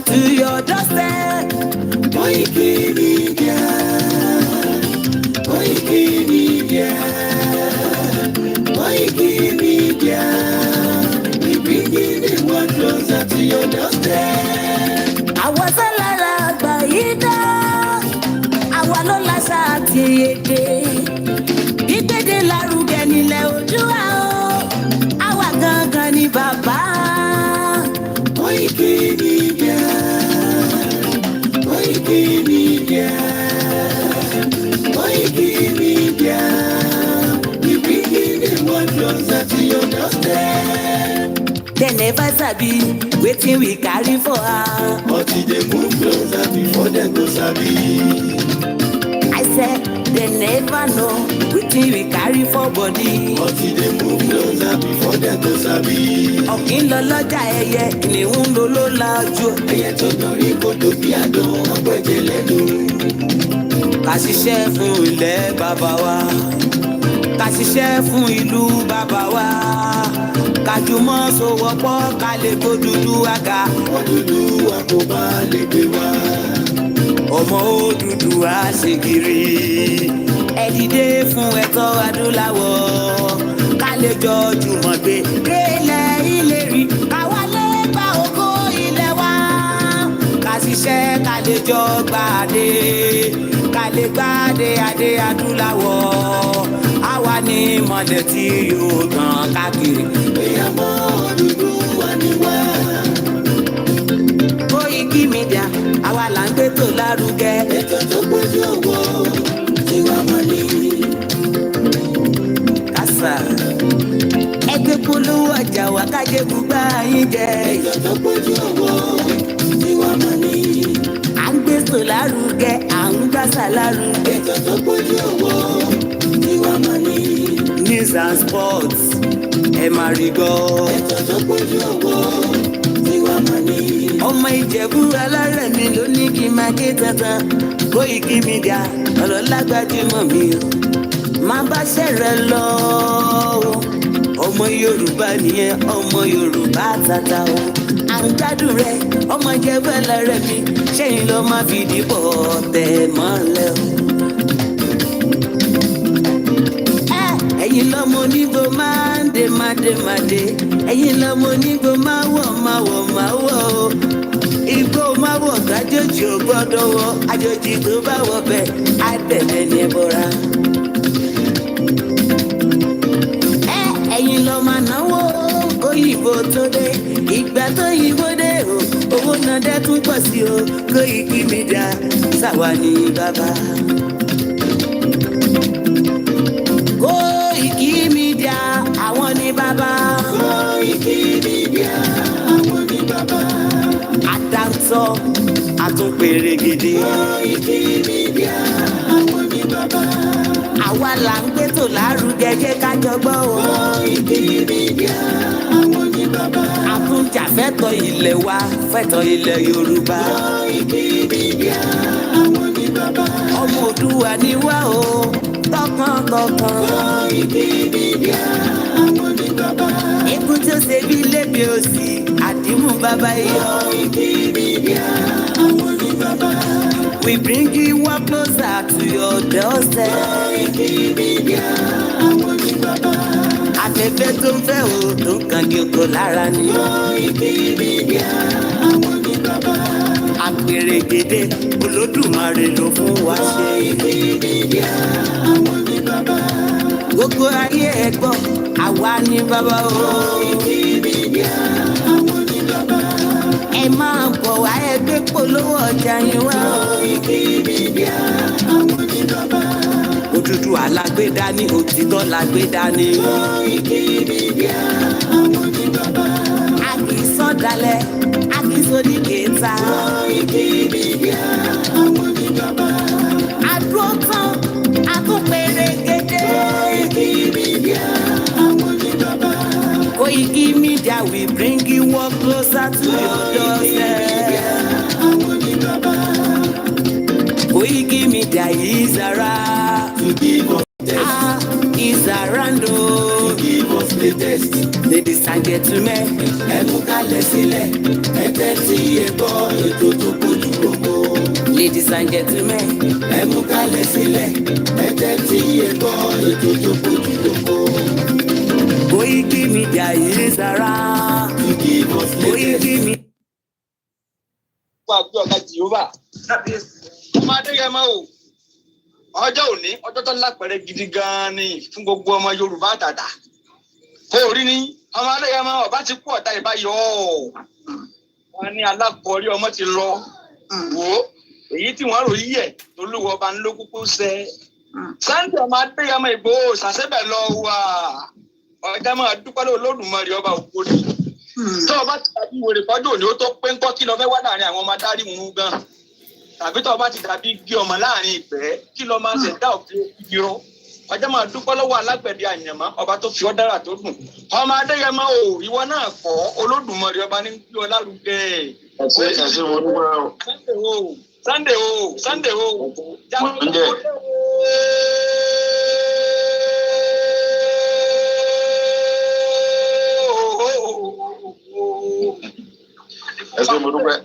to your doorstep. KOIKIMEDIA, KOIKIMEDIA, KOIKIMEDIA. We bringing the world closer to your doorstep. Àwa sálára àgbáyédá, àwa ló láṣà àti èdè. Ìgbéde lárugẹ nílẹ̀ Oòduà o, àwa gangan ni bàbá. KOIKIMEDIA, KOIKIMEDIA, KOIKIMEDIA. We bringing the world closer to your doorstep. They never sabi wetin we carry for her, but they move closer before they go sabi. I said they never know wetin we carry for body, but they move closer before they go sabi. Ọ̀kín lọ lọ́jà ẹyẹ, kìnìún ló ló lajú. Ẹyẹ tó dorí kodò bí àdán ọgbẹ́jẹ lẹ́nu. Ká ṣiṣẹ́ fún ilẹ̀ bàbá wa, ká ṣiṣẹ́ fún ìlú bàbá wa. Kájùmọ̀ sowọ́pọ̀ ká lè kó Odùduwà. Odùduwà kò bá lè gbé wa. Ọmọ Odùduwà ṣe kiri. Ẹ dìde fún ẹ̀tọ́ adúláwọ̀. Ká lè jọ jùmọ̀ gbé délẹ̀ ìlérí. Ká wálé bá ògo ilẹ̀ wa. Ká ṣiṣẹ́ ká lè jọ gbàdé. Ká lè gbàdé adé adúláwọ̀. Àwa ni mọ̀lẹ́ tí yóò tàn káàkiri. Ìyàmọ́ Odùduwà ni wá. KOIKIMEDIA, àwa là ń gbé tó lárugẹ. Ètò tó gbójú owó tí wàá mọ̀ ní. Kásá ẹgbẹ́ polówó ọjà wá kájé gbúgbà yín jẹ. Ètò tó gbójú owó tí wàá mọ̀ ní. À ń gbé tó lárugẹ, à ń gbàsà lárugẹ. Ètò tó gbójú owó tí wàá mọ̀ ní. News and sports ẹ máa rí gbọ́. Ètò tó gbójú owó tí wàá mọ̀ ní. Ọmọ Ìjẹ̀bú alárẹ̀ mi ló ní kí n máa ké tantan. KOIKIMEDIA ọ̀rọ̀ lágbájúmọ̀ mi o. Má bá ṣẹ̀rẹ̀ lọ o. Ọmọ Yorùbá nìyẹn, ọmọ Yorùbá tata o. À ń gbádùn rẹ, ọmọ Ìjẹ̀bú alárẹ̀ mi. Ṣẹ́yìn ló máa fi dìbò tẹ̀ mọ́lẹ̀ o. Ẹ̀yin lọ́mọ onígbò máa ń dé máa dé. Ẹ̀yin lọ́mọ onígbò máa wọ̀ o. Igbó máa wọ̀ kájòjì ò gbọ́dọ̀ wọ̀. Àjòjì tó bá wọ̀ bẹ́ẹ̀ á tẹ̀lé ní ẹbọra. Ẹ̀yin lọ́ máa náwó kóyìnbó tó dé. Ìgbà tó yìnbó dé o, owó náà dẹ́ tún pọ̀ sí o. KOIKIMEDIA ṣàwa ní bàbá. KOIKIMEDIA àwọn ní bàbá. KOIKIMEDIA àwọn ní bàbá. Àdáńtọ́ àtúnpèrè gidi. KOIKIMEDIA àwọn ní bàbá. Àwa là ń gbé tó lárugẹ jẹ́ ká jọ gbọ́ o. KOIKIMEDIA àwọn ní bàbá. Àtúnjàfẹ́tọ̀ ilẹ̀ wa, fẹ́tọ̀ ilẹ̀ Yorùbá. KOIKIMEDIA àwọn ní bàbá. Ọmọ Oòduà ni wá o. Tọkàntọkàn. KOIKIMEDIA àwọn ní bàbá. Ikú tí ó ṣe bí lébi òsì, àdìmú bàbá yìí. KOIKIMEDIA àwọn ní bàbá. We bring you one closer to your doorstep. KOIKIMEDIA àwọn ní bàbá. Afẹ́fẹ́ tó ń fẹ́ o tó ń kan jòkó lára ni. KOIKIMEDIA àwọn ní bàbá. Àpèrè gèdè Olódùmarè ló fún wa ṣe. KOIKIMEDIA àwọn ní bàbá. Gbogbo ayé ẹ gbọ́, àwa ní bàbá o. KOIKIMEDIA àwọn ní bàbá. Ẹ máa bọ̀ wá ẹgbẹ́ polówó ọjà yín wá. KOIKIMEDIA àwọn ní bàbá. Odùduwà lágbé dání, òtítọ́ lágbé dání. KOIKIMEDIA àwọn ní bàbá. A kì í sọ̀dálẹ̀, a kì í sódì kẹta. KOIKIMEDIA àwọn ní bàbá. Àdúró tán, àtúnpèrè gèdè. KOIKIMEDIA àwọn ní bàbá. KOIKIMEDIA we bring you one closer to your doorstep. Àwọn ní bàbá. KOIKIMEDIA is around. To give us is around. To give us latest. Ladies and gentlemen, ẹ mú kalẹ̀ sílẹ̀, ẹ tẹ́tí ẹ gbọ́ ètò tó kojú gbogbo. Ladies and gentlemen, ẹ mú kalẹ̀ sílẹ̀, ẹ tẹ́tí ẹ gbọ́ ètò tó kojú gbogbo. Koiki Media is around. Koiki Media. Wà gbé ọ̀gá Jèhófà. Ọmọ Adéyẹmọ o. Ọjọ́ òní, ọjọ́ tó lápẹẹrẹ gidi gan-an ni fún gbogbo ọmọ Yorùbá àtàtà. Kó o rí ni, ọmọ Adéyẹmọ ọba ti kú ọ̀tá ìbáyọ̀. Wọ́n ní alákọ̀ọ́rí ọmọ ti lọ. Wò ó, èyí tí wọ́n ròyìn yẹ̀ lólúwọ̀ ọba ń ló kúkú sẹ́. Sunday ọmọ Adéyẹmọ Ìgbòho ṣàṣẹ́bẹ̀ lọ wà. Ọjà máa dúpẹ́ lọ́wọ́ Olódùmarè ọba òkúri. Tó o bá ti dàbí wèrè fọ́jú òní ó tó pé ńkọ́ kí lọ fẹ́ wá láàrin àwọn ọmọ adarí wọn gan. Tàbí tó o bá ti dàbí gé ọmọ láàrin ìpẹ́ kí lọ máa ṣẹ̀dá òfin ìgbìrọ. Ọjà máa dúpẹ́ lọ́wọ́ alágbẹ̀dẹ àyànmọ́ ọba tó fi ọ́ dára tó dùn. Ọmọ Adéyẹmọ o, ìwọ náà kọ́ Olódùmarè ọba ní bí ọ lárugẹ. Ẹ̀sẹ̀ wọn ní wá o. Sunday o. Ẹ̀sẹ̀ mo dúpẹ́.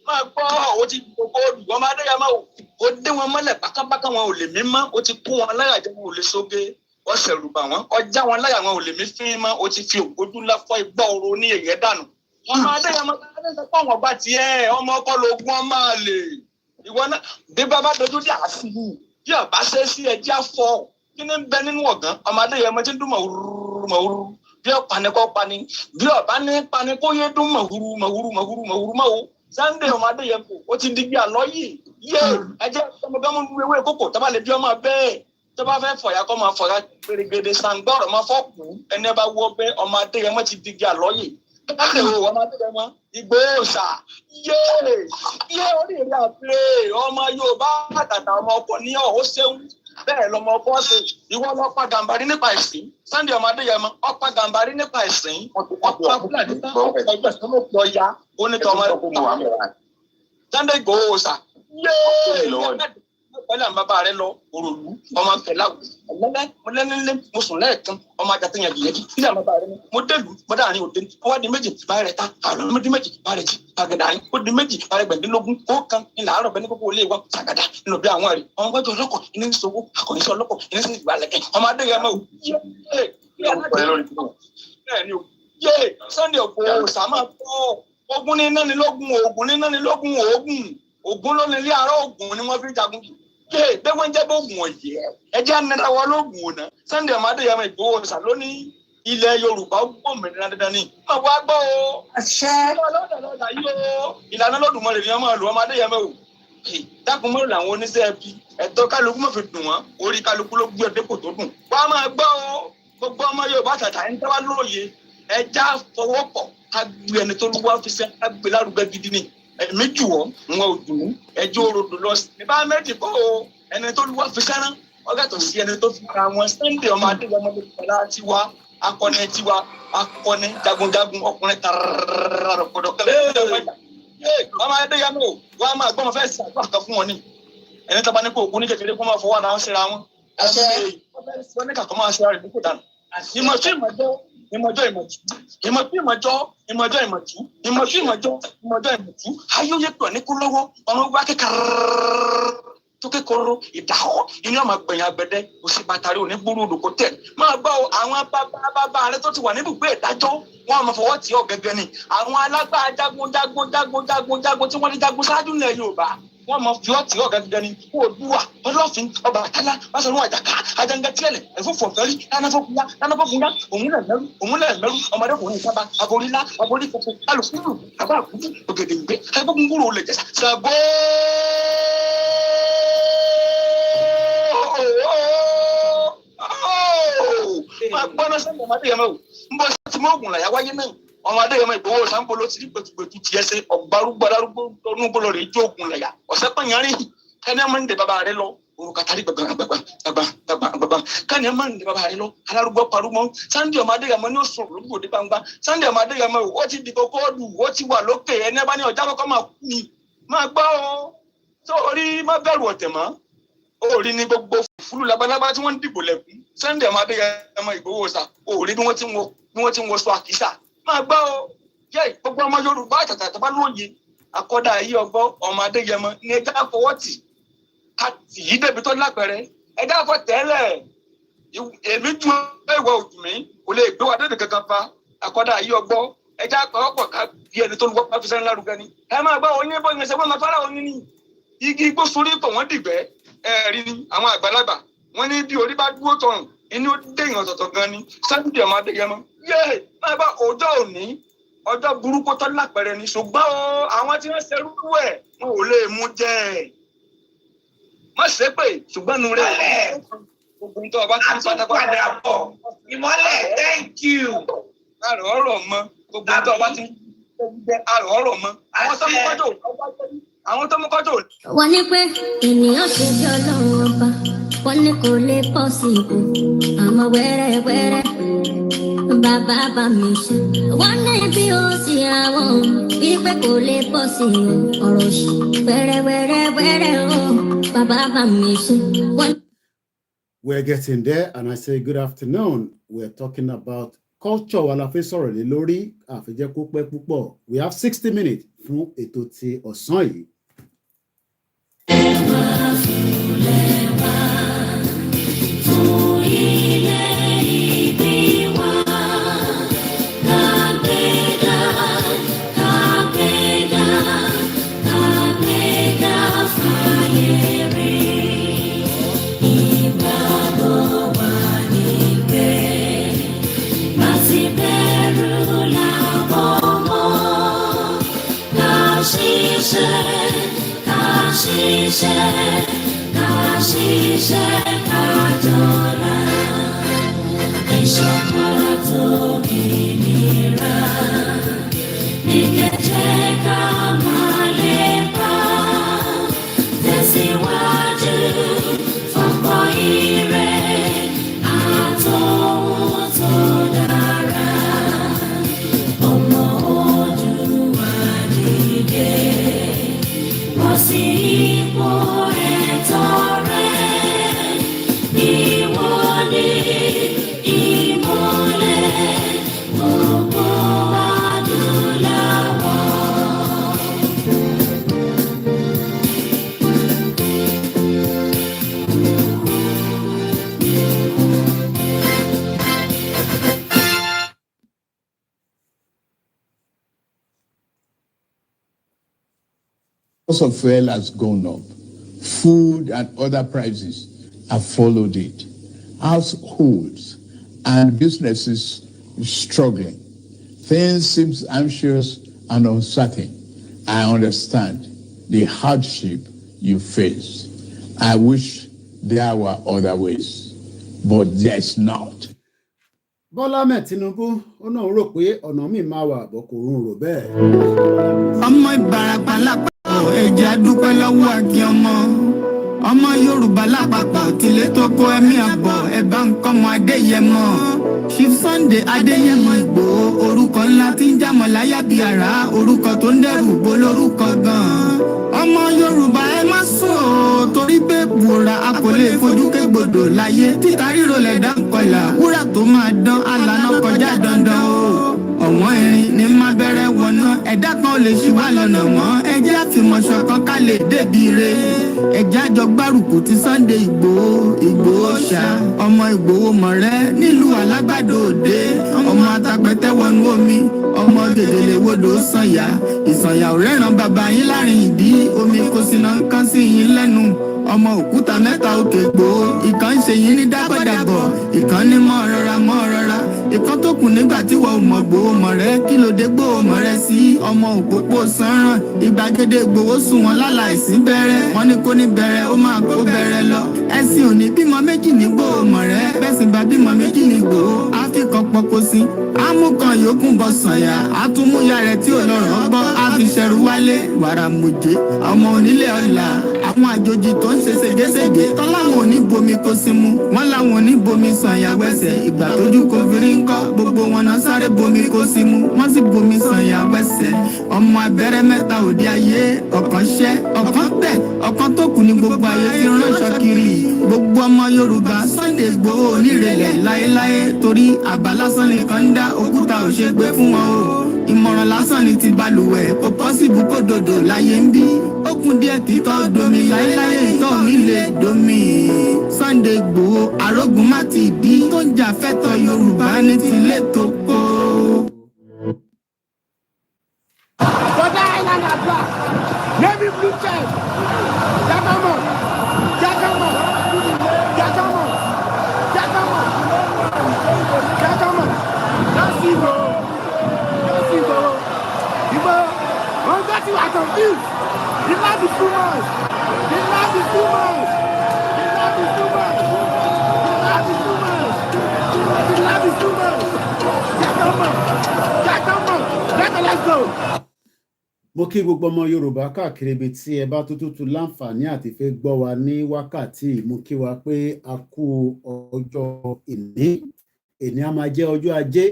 Máa gbọ́ ó ti gbogbo olùgbọ́n máa Adéyẹmọ o. Ó dé wọn mọ́lẹ̀ pákápáká wọn ò lè mí mọ́. Ó ti kó wọn láyà jẹ́ wọn ò lè sóge. Ó ṣẹ̀rù bà wọ́n. Ọjà wọn láyà wọn ò lè mí fín mọ́. Ó ti fi ògbójú ńlá fọ́ igbá oró ní èyẹ dànù. Ọmọ Adéyẹmọ pọ̀ wọ́n bá tiẹ̀ ọmọ ọkọ lógún ọmọ àlè. Ìwọ náà bí bàbá dojú dé àfihàn bí ọba ṣe sí ẹjẹ́ àfọ. Kí ni ń bẹ nínú ọ̀gán? Ọmọ Adéyẹmọ ti ń dún mọ̀wúrú. Bí ọ̀pani kọ́ pani. Bí ọba ní pani kó yé dún mọ̀wúrú mọ̀wú. Sunday ọmọ Adéyẹmọ ó ti di bí àlọ́ yìí. Yé ẹjẹ́ ọmọgámú ewé kókò tó bá lè bí ọmọ bẹ́ẹ̀. Tó bá fẹ́ fọ̀yà kọ́ máa fọ̀yà gbèrègbèrè sàǹgbọ́rọ̀ máa fọ́ọ̀kù. Ẹni ẹ bá wọ bẹ́ ọmọ Adéyẹmọ ti di bí àlọ́ yìí. Káṣe wo ọmọ Adéyẹmọ Ìgbòho ṣá. Yé orí rẹ̀ àpèrè ọmọ Yorùbá àtàtà ọmọ ọkọ ní ọ̀hún ṣéun. Bẹ́ẹ̀ lọmọ ọkọ ṣe ìwọ lọ́pàá Gàmbàrí nípa ìsìn. Sunday ọmọ Adéyẹmọ ọ̀pá Gàmbàrí nípa ìsìn. Ọ̀pá Fúlàní ọgbẹ́ tó ló pọ̀ ya onítọ̀ ọmọ rẹ̀. Sunday Ìgbòho ṣá. Pẹ̀lú àwọn bàbá rẹ̀ lọ òròlú ọmọ kẹlá mo lẹ́nilẹ́ mo sùn lẹ́ẹ̀kan ọmọ àjàtẹ̀ yẹn yẹn sílẹ̀ àwọn bàbá rẹ̀ mo dẹ́lu mo dáhàrin òde wọ́n di méjì bá rẹ̀ ta àwọn ọmọdé méjì bá rẹ̀ jì àgàdà yín ó di méjì bá rẹ̀ gbẹ̀ndínlógún ó kan ilà àárọ̀ bẹ́ẹ̀ ní kókó olè wa sàgàdà nínú bí àwọn rẹ̀ ọmọ gbẹ́jọ ọlọ́kọ̀ ìní sọ́wọ́ akọ̀yìnsẹ́ ọlọ́kọ̀ ìní sí ìgbàlẹ̀kẹ̀ ọmọ Adéyẹmọ Sunday Ìgbòho sàmà pọ̀ ogun ní nánilógún ogun ló ní ilé àárọ̀ ogun ni wọ́n fi jagun bẹ́ẹ̀ wọ́n jẹ́ bóògùn ọ̀yẹ́ ẹjẹ́ anẹ́tàwọ́ lóògùn ọ̀nà Sunday ọmọ Adéyẹmọ Ìgbòho ṣá lónìí ilẹ̀ Yorùbá gbòmìnira dandan ni máa wá gbọ́ o. Àṣẹ. Lọ́dà yìí o ìlànà Olódùmarè ni wọ́n máa lò ọmọ Adéyẹmọ o. Dákun mọ́rò làwọn oníṣẹ́ ẹbí ẹ̀tọ́ kálukú mọ̀ fi dùn wọ́n orí kálukú ló gbé ọdẹ́kò tó dùn. Wọ́n á máa gbọ́ o gbogbo ọmọ Yorùbá tàtà ń tẹ́wá lóye ẹja fọwọ́pọ̀ ká gbé ẹni tó lúwọ́ fi sẹ́ ká gbé lárugẹ gidi ni. Ẹ̀mí jù wọ́n wọn ò dùn ẹjọ́ orodò lọ sí. Ìbá méjì kọ́ o ẹni tó lúwọ́ fi sẹ́rán ọgàtọ̀ sí ẹni tó fi ra wọn. Sunday ọmọ Adéyẹmọ ló tiwa akọni jagunjagun ọkùnrin tààrà gbọdọ̀ ọmọ Adéyẹmọ o wọn máa gbọ́n fẹ́ ṣàdúrà kan fún wọn ni ẹni tó bá ní kó òkú ní kékeré kó máa fọwọ́ náà ṣera wọn. Wọ́n ní kàkọ́ máa ṣe ara rẹ̀ ní kò dànù. Ìmọ̀jú ayóyè pọ̀ ní kú lọ́wọ́ ọmọ wá kékeré tó kékeré ìdáhọ́ inú ọmọ gbẹ̀yìn agbẹ̀dẹ òsì bàtàrí òní gbúrú òdòkó tẹ̀ máa gbọ́ àwọn bàbá rẹ tó ti wà níbùgbé ìdájọ́ wọn máa fọwọ́ tì ọ́ gẹ́gẹ́ ni àwọn alágbára jagun tí wọ́n ti jagun ṣáájú nílẹ̀ Yorùbá wọ́n máa fi ọ́ tì ọ́ gẹ́gẹ́ ni Oòduà Ọlọ́fin Ọbàtálá Báṣọ̀run Àjàká Àjàngàtìẹ̀lẹ̀ ẹ̀fọ́fọ̀fẹ́rí lánàfọ́kúnyá òmùlẹ̀mẹ́rú ọmọdékùnrin sábà aborílá aborí kòkó alùpùpù àbá àkútù ògèdèǹgbé ẹgbẹ́gungbùrò olè jẹ́sà Ṣàngó. Máa gbọ́ná Sunday ọmọ Adéyẹmọ o ń bọ́ sí mọ́ ògùn làyà wáyé náà ọmọ Adéyẹmọ Ìgbòho Sàǹbolo ti rí gbẹ̀tugbẹ̀tu tiẹ̀ ṣe ọ̀gbárùgbọ̀ darúgbó onúgbòlò rẹ̀ jó ògùn làyà ọ̀sẹ̀ pẹ̀yàrí kẹ́ni ẹ̀ máa ń dè bàbá rẹ̀ lọ òrùkàtàrí gbàgbà kẹ́ni ẹ̀ máa ń dè bàbá rẹ̀ lọ alárúgbó parúmọ́ Sunday ọmọ Adéyẹmọ ní oṣù olùgbòde gbangba Sunday ọmọ Adéyẹmọ ó ti di kókó ọdún ó ti wà lókè ẹni ẹ bá ní ọjà kọ́kọ́ máa kú ni máa gbọ́ ọ sórí má bẹ̀rù ọ̀tẹ̀ mọ́ ó rí ní gbogbo fúlù labalábá tí wọ́n ń dìbò lẹ́kùn Sunday ọmọ Adéyẹmọ Ìgbòho Òòṣà ó rí bí wọ́n ti ń wọṣọ àkísà máa gbọ́ ó yẹ gbogbo ọmọ Yorùbá àtàtà tó bá lóye akọ́dà ayé ọgbọ́ ọmọ Adéyẹmọ ní ẹja fọwọ́tì káàtì yìí débi tó lápẹ̀rẹ̀ ẹja fọ tẹ́lẹ̀ èmi ju ìwọ òjò mi kò lè gbé wa débi kankan pa akọ́dà ayé ọgbọ́ ẹja pàwọ́pọ̀ ká bí ẹni tó ń wọ́pọ̀ fi sẹ́ni lárugẹ ni ẹ máa gbọ́ oníbọ̀ yẹn ṣe wọ́n máa fara òní ni igi igbó sórí pọ̀ wọ́n dìgbẹ́ ẹ̀rí ni àwọn àgbàlagbà wọ́n ní bí orí bá dúró tọrùn inú déyìn ọ̀tọ̀ọ̀tọ̀ gan ni Sunday ọmọ Adéyẹmọ yé máa bá ọjọ́ òní ọjọ́ burúkú tó lápẹ̀rẹ̀ ni ṣùgbọ́n àwọn tí wọ́n ṣerú ẹ̀ wọn ò lè mú jẹ́ má ṣe pé ṣùgbọ́n nu rẹ̀ ogun tó ọba tí ń pátápátá bọ̀ ìmọ́lẹ̀ thank you àrò ọ̀rọ̀ mọ́ gbogbo tó ọba tí ń jẹ́ àrò ọ̀rọ̀ mọ́ àwọn tó mú kọ́jọ́ wọ́n ní pé ènìyàn ṣe bí Ọlọ́run ọba wọ́n ní kò lè pọ̀ sí ipò àmọ́ wẹ́rẹ́wẹ́rẹ́ bàbá bá mi ṣe wọ́n ní bí ó sì àwọn wípé kò lè pọ̀ sí ọ̀rọ̀ ṣì wẹ́rẹ́wẹ́rẹ́ o bàbá bá mi ṣe wọ́n. We're getting there, and I say good afternoon. We're talking about culture. Wàlàfẹ́ sọ̀rọ̀ lé lórí àfẹ́jẹ́ kó pẹ́ púpọ̀. We have 60 minutes fún ètò ti ọ̀sán yìí. Cost of fuel has gone up. Food and other prices have followed it. Households and businesses struggling. Things seem anxious and uncertain. I understand the hardship you face. I wish there were other ways, but there's not. Bọ́lá Ahmed Tinubu ó náà rò pé ọ̀nà míì máa wà bọ́ kò rún rò bẹ́ẹ̀. ọmọ Ìbàràpá lápapọ̀ ẹ̀jẹ̀ adúpẹ́ lọ́wọ́ àkí ọmọ Yorùbá lápapọ̀ tilé tó kó ẹ̀mí àbọ̀ ẹ̀bá nǹkan ọmọ Adéyẹmọ Chief Sunday Adéyẹmọ Ìgbòho orúkọ ńlá tí ń jámọ̀ láyà bí àrá orúkọ tó ń dẹrù bó lórúkọ gan-an ọmọ Yorùbá ẹ má sùn o torí pé bùrà a kò lè fojú kégbodò láyé títa ríro lẹ̀dá ńkọlà wúrà tó máa dán alànà kọjá dandan o ọ̀wọ́n irin ní má bẹ̀rẹ̀ wọ̀nà ẹ̀dá kan ò lè ṣì wá lọ́nà mọ́ ẹjẹ́ àfìmọ̀ṣọ̀ kan ká lè débi re ẹjẹ́ àjọ gbárùkù ti Sunday Ìgbòho ṣá ọmọ Ìgbòho mọ̀rẹ́ nílùú Alágbàdo Òde ọmọ atapẹ̀tẹ̀ wọnú omi ọmọ gèdèlè wodò sànyà ìsànyà ò rẹ́ràn bàbá yín láàrin ìdí omi kò sí náà kán sí yín lẹ́nu ọmọ òkúta mẹ́ta òkè gbòó ìkan ń ṣe yín ní dábọ̀dàbọ̀ ìkan ní mọ́ rọra ìkan tó kù nígbà tí wọ́n mọ̀ Ìgbòho mọ̀rẹ́ kí ló dé Ìgbòho mọ̀rẹ́ sí ọmọ òpópó sanran ìgbàgede Ìgbòho sùn wọn láláìsí bẹ̀rẹ̀ wọn ní kó ní bẹ̀rẹ̀ ó máa kó bẹ̀rẹ̀ lọ ẹ̀sìn òní bímọ méjì ní Ìgbòho mọ̀rẹ́ bẹ́sìn bá bímọ méjì ní Ìgbòho áfíkan pọpọ sí amúkan yòókù bọ sànyà àtúmúyà rẹ̀ tí ò lọ́rọ̀ gbọ́ àfiṣẹrù wálé wàrà mùjẹ ọmọ onílé ọ̀la àwọn àjòjì tó ń ṣe ségesège tán láwọn ò ní bomi kó sí mu wọn láwọn ò ní bomi sànyà wẹsẹ̀ ìgbà tójú kò fi rí ńkọ́ gbogbo wọn náà sáré bomi kó sí mu wọn sì bomi sànyà wẹsẹ̀ ọmọ abẹ́rẹ́ mẹ́ta òde ayé ọ̀kan ṣẹ́ ọ̀kan tẹ̀ ọ̀kan tó kù ní gbogbo ayé tí ránṣọ kiri gbogbo ọmọ Yorùbá Sunday Igboho onírẹ̀lẹ̀ láéláé torí àbá lásán nìkan ń dá òkúta ò ṣe gbé fún wọn o ìmọ̀ràn lásán ni ti balùwẹ̀ kò pọ́sibú kó dòdò láyé ń bí ó kún díẹ̀ títọ́ domi láéláé ìtọ́ mi lè domi Sunday Igboho arógun má ti dí tó ń jà fẹ́tọ̀ Yorùbá ní tilé tó kó. Bọ́dá Island àgbà Navy blue check jákàmọ̀ jákàmọ̀ jákàmọ̀ jákàmọ̀ jákàmọ̀ lọ́sí ìgbò ìgbò wọ́n gbọ́ tí wà confused the love is too much the love is too much the love is too much the love is too much jákàmọ̀ let's go. Mo kí gbogbo ọmọ Yorùbá káàkiri ibi tí ẹ bá tútù láǹfààní àti fẹ́ gbọ́ wa ní wákàtí mo kí wa pé a kú ọjọ́ ìní a máa jẹ́ ọjọ́ ajé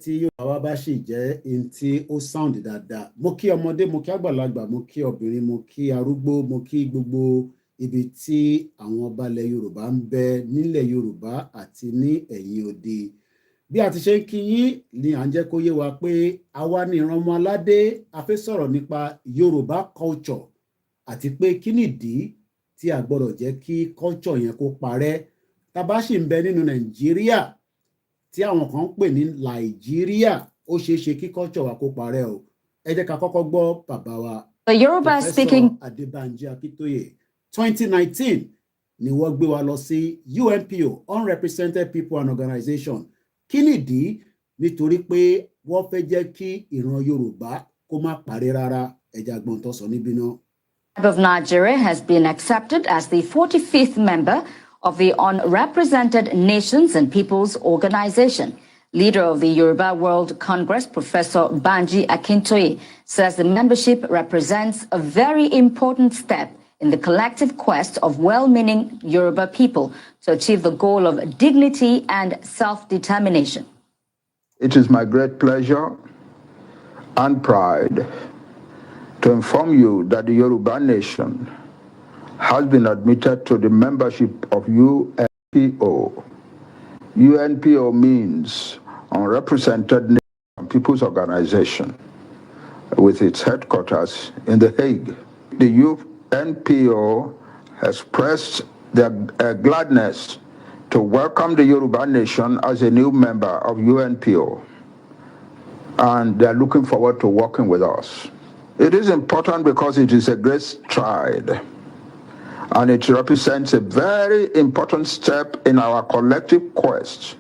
tí Yorùbá wa bá sì jẹ́ in tí ó sound dáadáa. Mo kí ọmọdé, mo kí àgbàlagbà, mo kí obìnrin, mo kí arúgbó, mo kí gbogbo ibi tí àwọn ọba ilẹ̀ Yorùbá ń bẹ nílẹ̀ Yorùbá àti ní ẹ̀yìn odi. Bí a ti ṣe ń kí yín ni à ń jẹ́ kó yé wa pé àwa ni ìran ọmọ aládé a fẹ́ sọ̀rọ̀ nípa Yorùbá culture àti pé kí nìdí tí a gbọ́dọ̀ jẹ́ kí culture yẹn kó parẹ́. Tá bá sì ń bẹ nínú Nàìjíríà tí àwọn kan ń pè ní Nàìjíríà ó ṣeé ṣe kí culture wa kó parẹ́ o. Ẹ jẹ́ ká kọ́kọ́ gbọ́ bàbá wa Professor Adébánjí Akíntóyè 2019 ni wọ́n gbé wa lọ sí UNPO Unrepresented People and Organization. Kí nìdí? Nítorí pé wọ́n fẹ́ jẹ́ kí ìran Yorùbá kó má parẹ́ rárá. Ẹja gbọ́n tó sọ níbí náà. Of Nigeria has been accepted as the 45th member of the Unrepresented Nations and Peoples Organization. Leader of the Yoruba World Congress, Professor Banji Akintoye, says the membership represents a very important step in the collective quest of well-meaning Yoruba people to achieve the goal of dignity and self-determination. It is my great pleasure and pride to inform you that the Yoruba nation has been admitted to the membership of UNPO. UNPO means Unrepresented Nations and Peoples Organization, with its headquarters in The Hague. The UNPO expressed their gladness to welcome the Yoruba nation as a new member of UNPO, and they're looking forward to working with us. It is important because it is a great stride, and it represents a very important step in our collective quest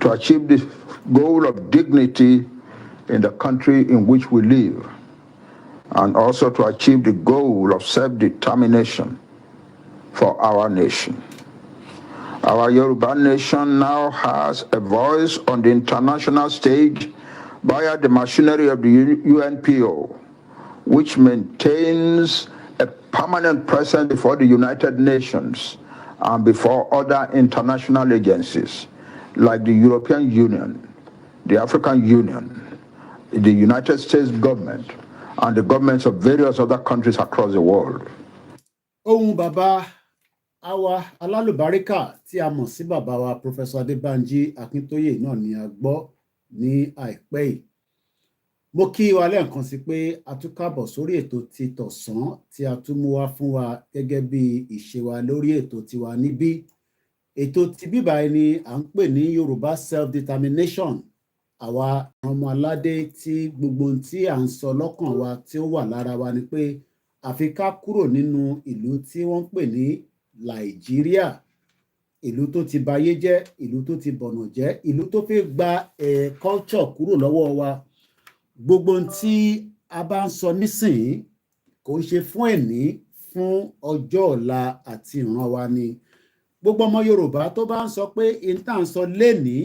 to achieve the goal of dignity in the country in which we live, and also to achieve the goal of self-determination for our nation. Our Yoruba nation now has a voice on the international stage via the machinery of the UNPO, which maintains a permanent presence before the United Nations and before other international agencies like the European Union, the African Union, the United States government, and the governments of various other countries across the world. Ohun bàbá àwa alálùbáríkà tí a mọ̀ sí bàbá wa Professor Adébánjí Akíntóyè náà ni a gbọ́ ní àìpẹ́ yìí. Mo kí wa lẹ́ẹ̀kan sí pé a tún kábọ̀ sórí ètò ti tọ̀sán tí a tún mú wá fún wa gẹ́gẹ́ bí ìṣe wa lórí ètò tiwa níbí. Ètò ti bíbá ẹni à ń pè ní Yorùbá self-determination. Àwa ọmọ aládé tí gbogbo ohun tí à ń sọ lọ́kàn wa tí ó wà lára wa ni pé àfi ká kúrò nínú ìlú tí wọ́n ń pè ní Nàìjíríà, ìlú tó ti bayé jẹ́, ìlú tó ti bọ̀nà jẹ́, ìlú tó fẹ́ gba culture kúrò lọ́wọ́ wa. Gbogbo ohun tí a bá ń sọ nísìnyí kò ń ṣe fún ẹ̀ní, fún ọjọ́ ọ̀la àti ìran wa ni. Gbogbo ọmọ Yorùbá tó bá ń sọ pé ìta ń sọ lénìí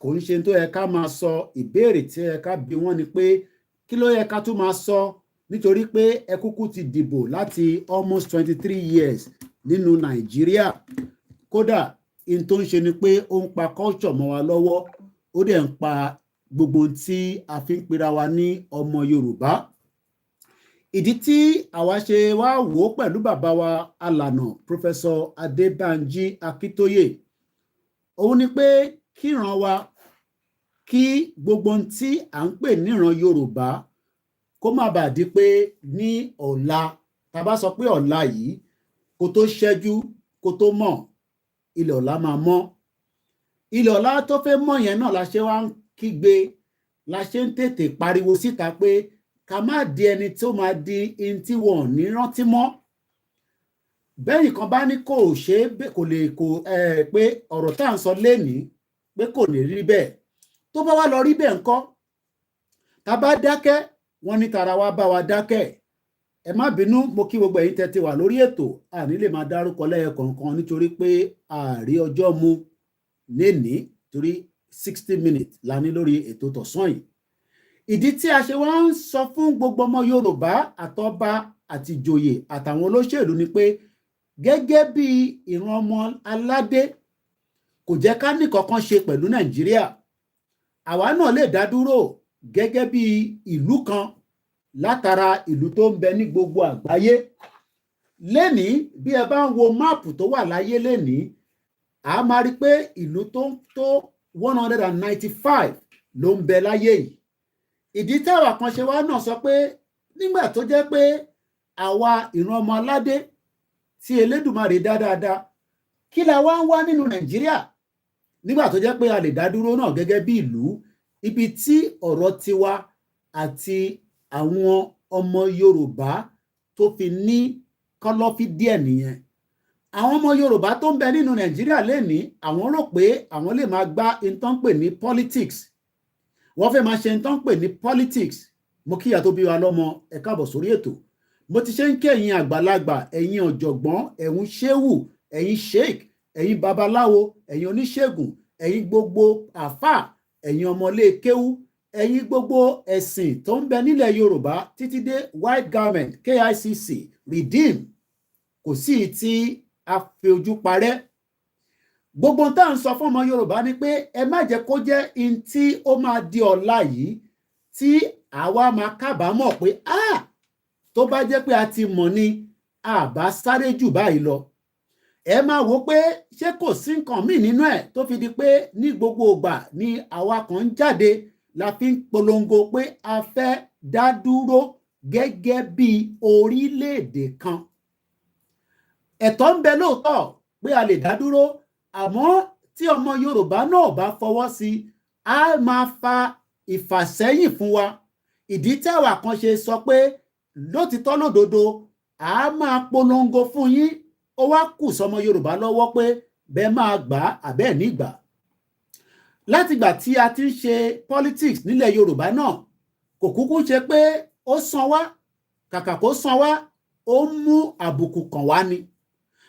kò ń ṣe tó yẹ ká máa sọ. Ìbéèrè tí ẹ ká bi wọ́n ni pé kí ló yẹ ká tún máa sọ, nítorí pé ẹ kúkú ti dìbò láti almost 23 years nínú Nàìjíríà. Kódà in tó ń ṣe ni pé ó ń pa culture mọ́ wa lọ́wọ́, ó dẹ̀ ń pa gbogbo tí a fi ń pera wa ní ọmọ Yorùbá. ìdí tí àwa ṣe wá wò ó pẹ̀lú bàbá wa alànà Professor Adébánjí Akíntóyè òun ni pé kíran wa kí gbogbo ohun tí à ń pè níran Yorùbá kó má bàa di pé ní ọ̀la tá bá sọ pé ọ̀la yìí kó tó ṣẹ́jú kó tó mọ̀ ilẹ̀ ọ̀la máa mọ́ ilẹ̀ ọ̀la tó fẹ́ mọ̀ yẹn náà la ṣe wá ń kígbe la ṣe ń tètè pariwo síta pé ká má di ẹni tó máa di in tí wọn ò ní rántí mọ́ bẹ́ẹ̀ kan bá ní kò ṣe kò lè kò pé ọ̀rọ̀ tá à ń sọ lénìí pé kò ní rí bẹ́ẹ̀ tó bá wá lọ rí bẹ́ẹ̀ ńkọ́ tá bá dákẹ́ wọ́n ní tara wa bá wa dákẹ́ ẹ má bínú mo kí gbogbo ẹ̀yin tẹ́ ti wà lórí ètò àní lè máa dárúkọ lẹ́ẹ̀kọ̀ọ̀kan nítorí pé ààrí ọjọ́ mu lénìí torí 60 minutes la ní lórí ètò tọ̀sán yìí ìdí tí a ṣe wá ń sọ fún gbogbo ọmọ Yorùbá àtọba àti ìjòyè àtàwọn olóṣèlú ni pé gẹ́gẹ́ bí ìran ọmọ aládé kò jẹ́ ká ní kankan ṣe pẹ̀lú Nàìjíríà àwa náà lè dá dúró gẹ́gẹ́ bí ìlú kan látara ìlú tó ń bẹ ní gbogbo àgbáyé lénìí bí ẹ bá ń wo máàpù tó wà láyé lénìí a máa rí pé ìlú tó ń tó 195 ló ń bẹ láyé yìí ìdí táwa kan ṣe wá náà sọ pé nígbà tó jẹ́ pé àwa ìran ọmọ aládé tí Elédùmarè dá dáadáa kí la wá ń wá nínú Nàìjíríà nígbà tó jẹ́ pé a lè dá dúró náà gẹ́gẹ́ bí ìlú ibi tí ọ̀rọ̀ tiwa àti àwọn ọmọ Yorùbá tó fi ní kọ́lọ́fí díẹ̀ nìyẹn àwọn ọmọ Yorùbá tó ń bẹ nínú Nàìjíríà lénìí àwọn rò pé àwọn lè máa gbá ìtàn pè ní politics wọ́n fẹ́ máa ṣe ìtàn pè ní politics mo kíyà tó bí wa lọ́mọ ẹ káàbọ̀ sórí ètò mo ti ṣe ń kí ẹ̀yin àgbàlagbà ẹ̀yin ọ̀jọ̀gbọ́n ẹ̀yin ṣéwù ẹ̀yin sheik ẹ̀yin babaláwo ẹ̀yin oníṣègùn ẹ̀yin gbogbo àfáà ẹ̀yin ọmọlé kéwú ẹ̀yin gbogbo ẹ̀sìn tó ń bẹ nílẹ̀ Yorùbá títí dé white garment KICC redeem kò sí tí a fi ojú parẹ́ gbogbo tá à ń sọ fún ọmọ Yorùbá ni pé ẹ má jẹ́ kó jẹ́ in tí ó máa di ọ̀la yìí tí àwa máa kábàámọ̀ pé tó bá jẹ́ pé a ti mọ̀ ni àbá sáré jù báyìí lọ ẹ máa wò pé ṣé kò sí nǹkan míì nínú ẹ̀ tó fi di pé ní gbogbo ìgbà ni àwa kan ń jáde la fi ń polongo pé a fẹ́ dá dúró gẹ́gẹ́ bí orílẹ̀-èdè kan ẹ̀tọ́ ń bẹ lóòótọ́ pé a lè dá dúró àmọ́ tí ọmọ Yorùbá náà bá fọwọ́ sí a máa fa ìfàsẹ́yìn fún wa ìdí táwa kan ṣe sọ pé lótìtọ́ lódodo a máa polongo fún yín ó wá kù sọmọ Yorùbá lọ́wọ́ pé bẹ́ẹ̀ máa gbà àbẹ́ẹ̀ nígbà látìgbà tí a ti ń ṣe politics nílẹ̀ Yorùbá náà kò kúkú ṣe pé ó san wá kàkà kó san wá ó mú àbùkù kàn wá ni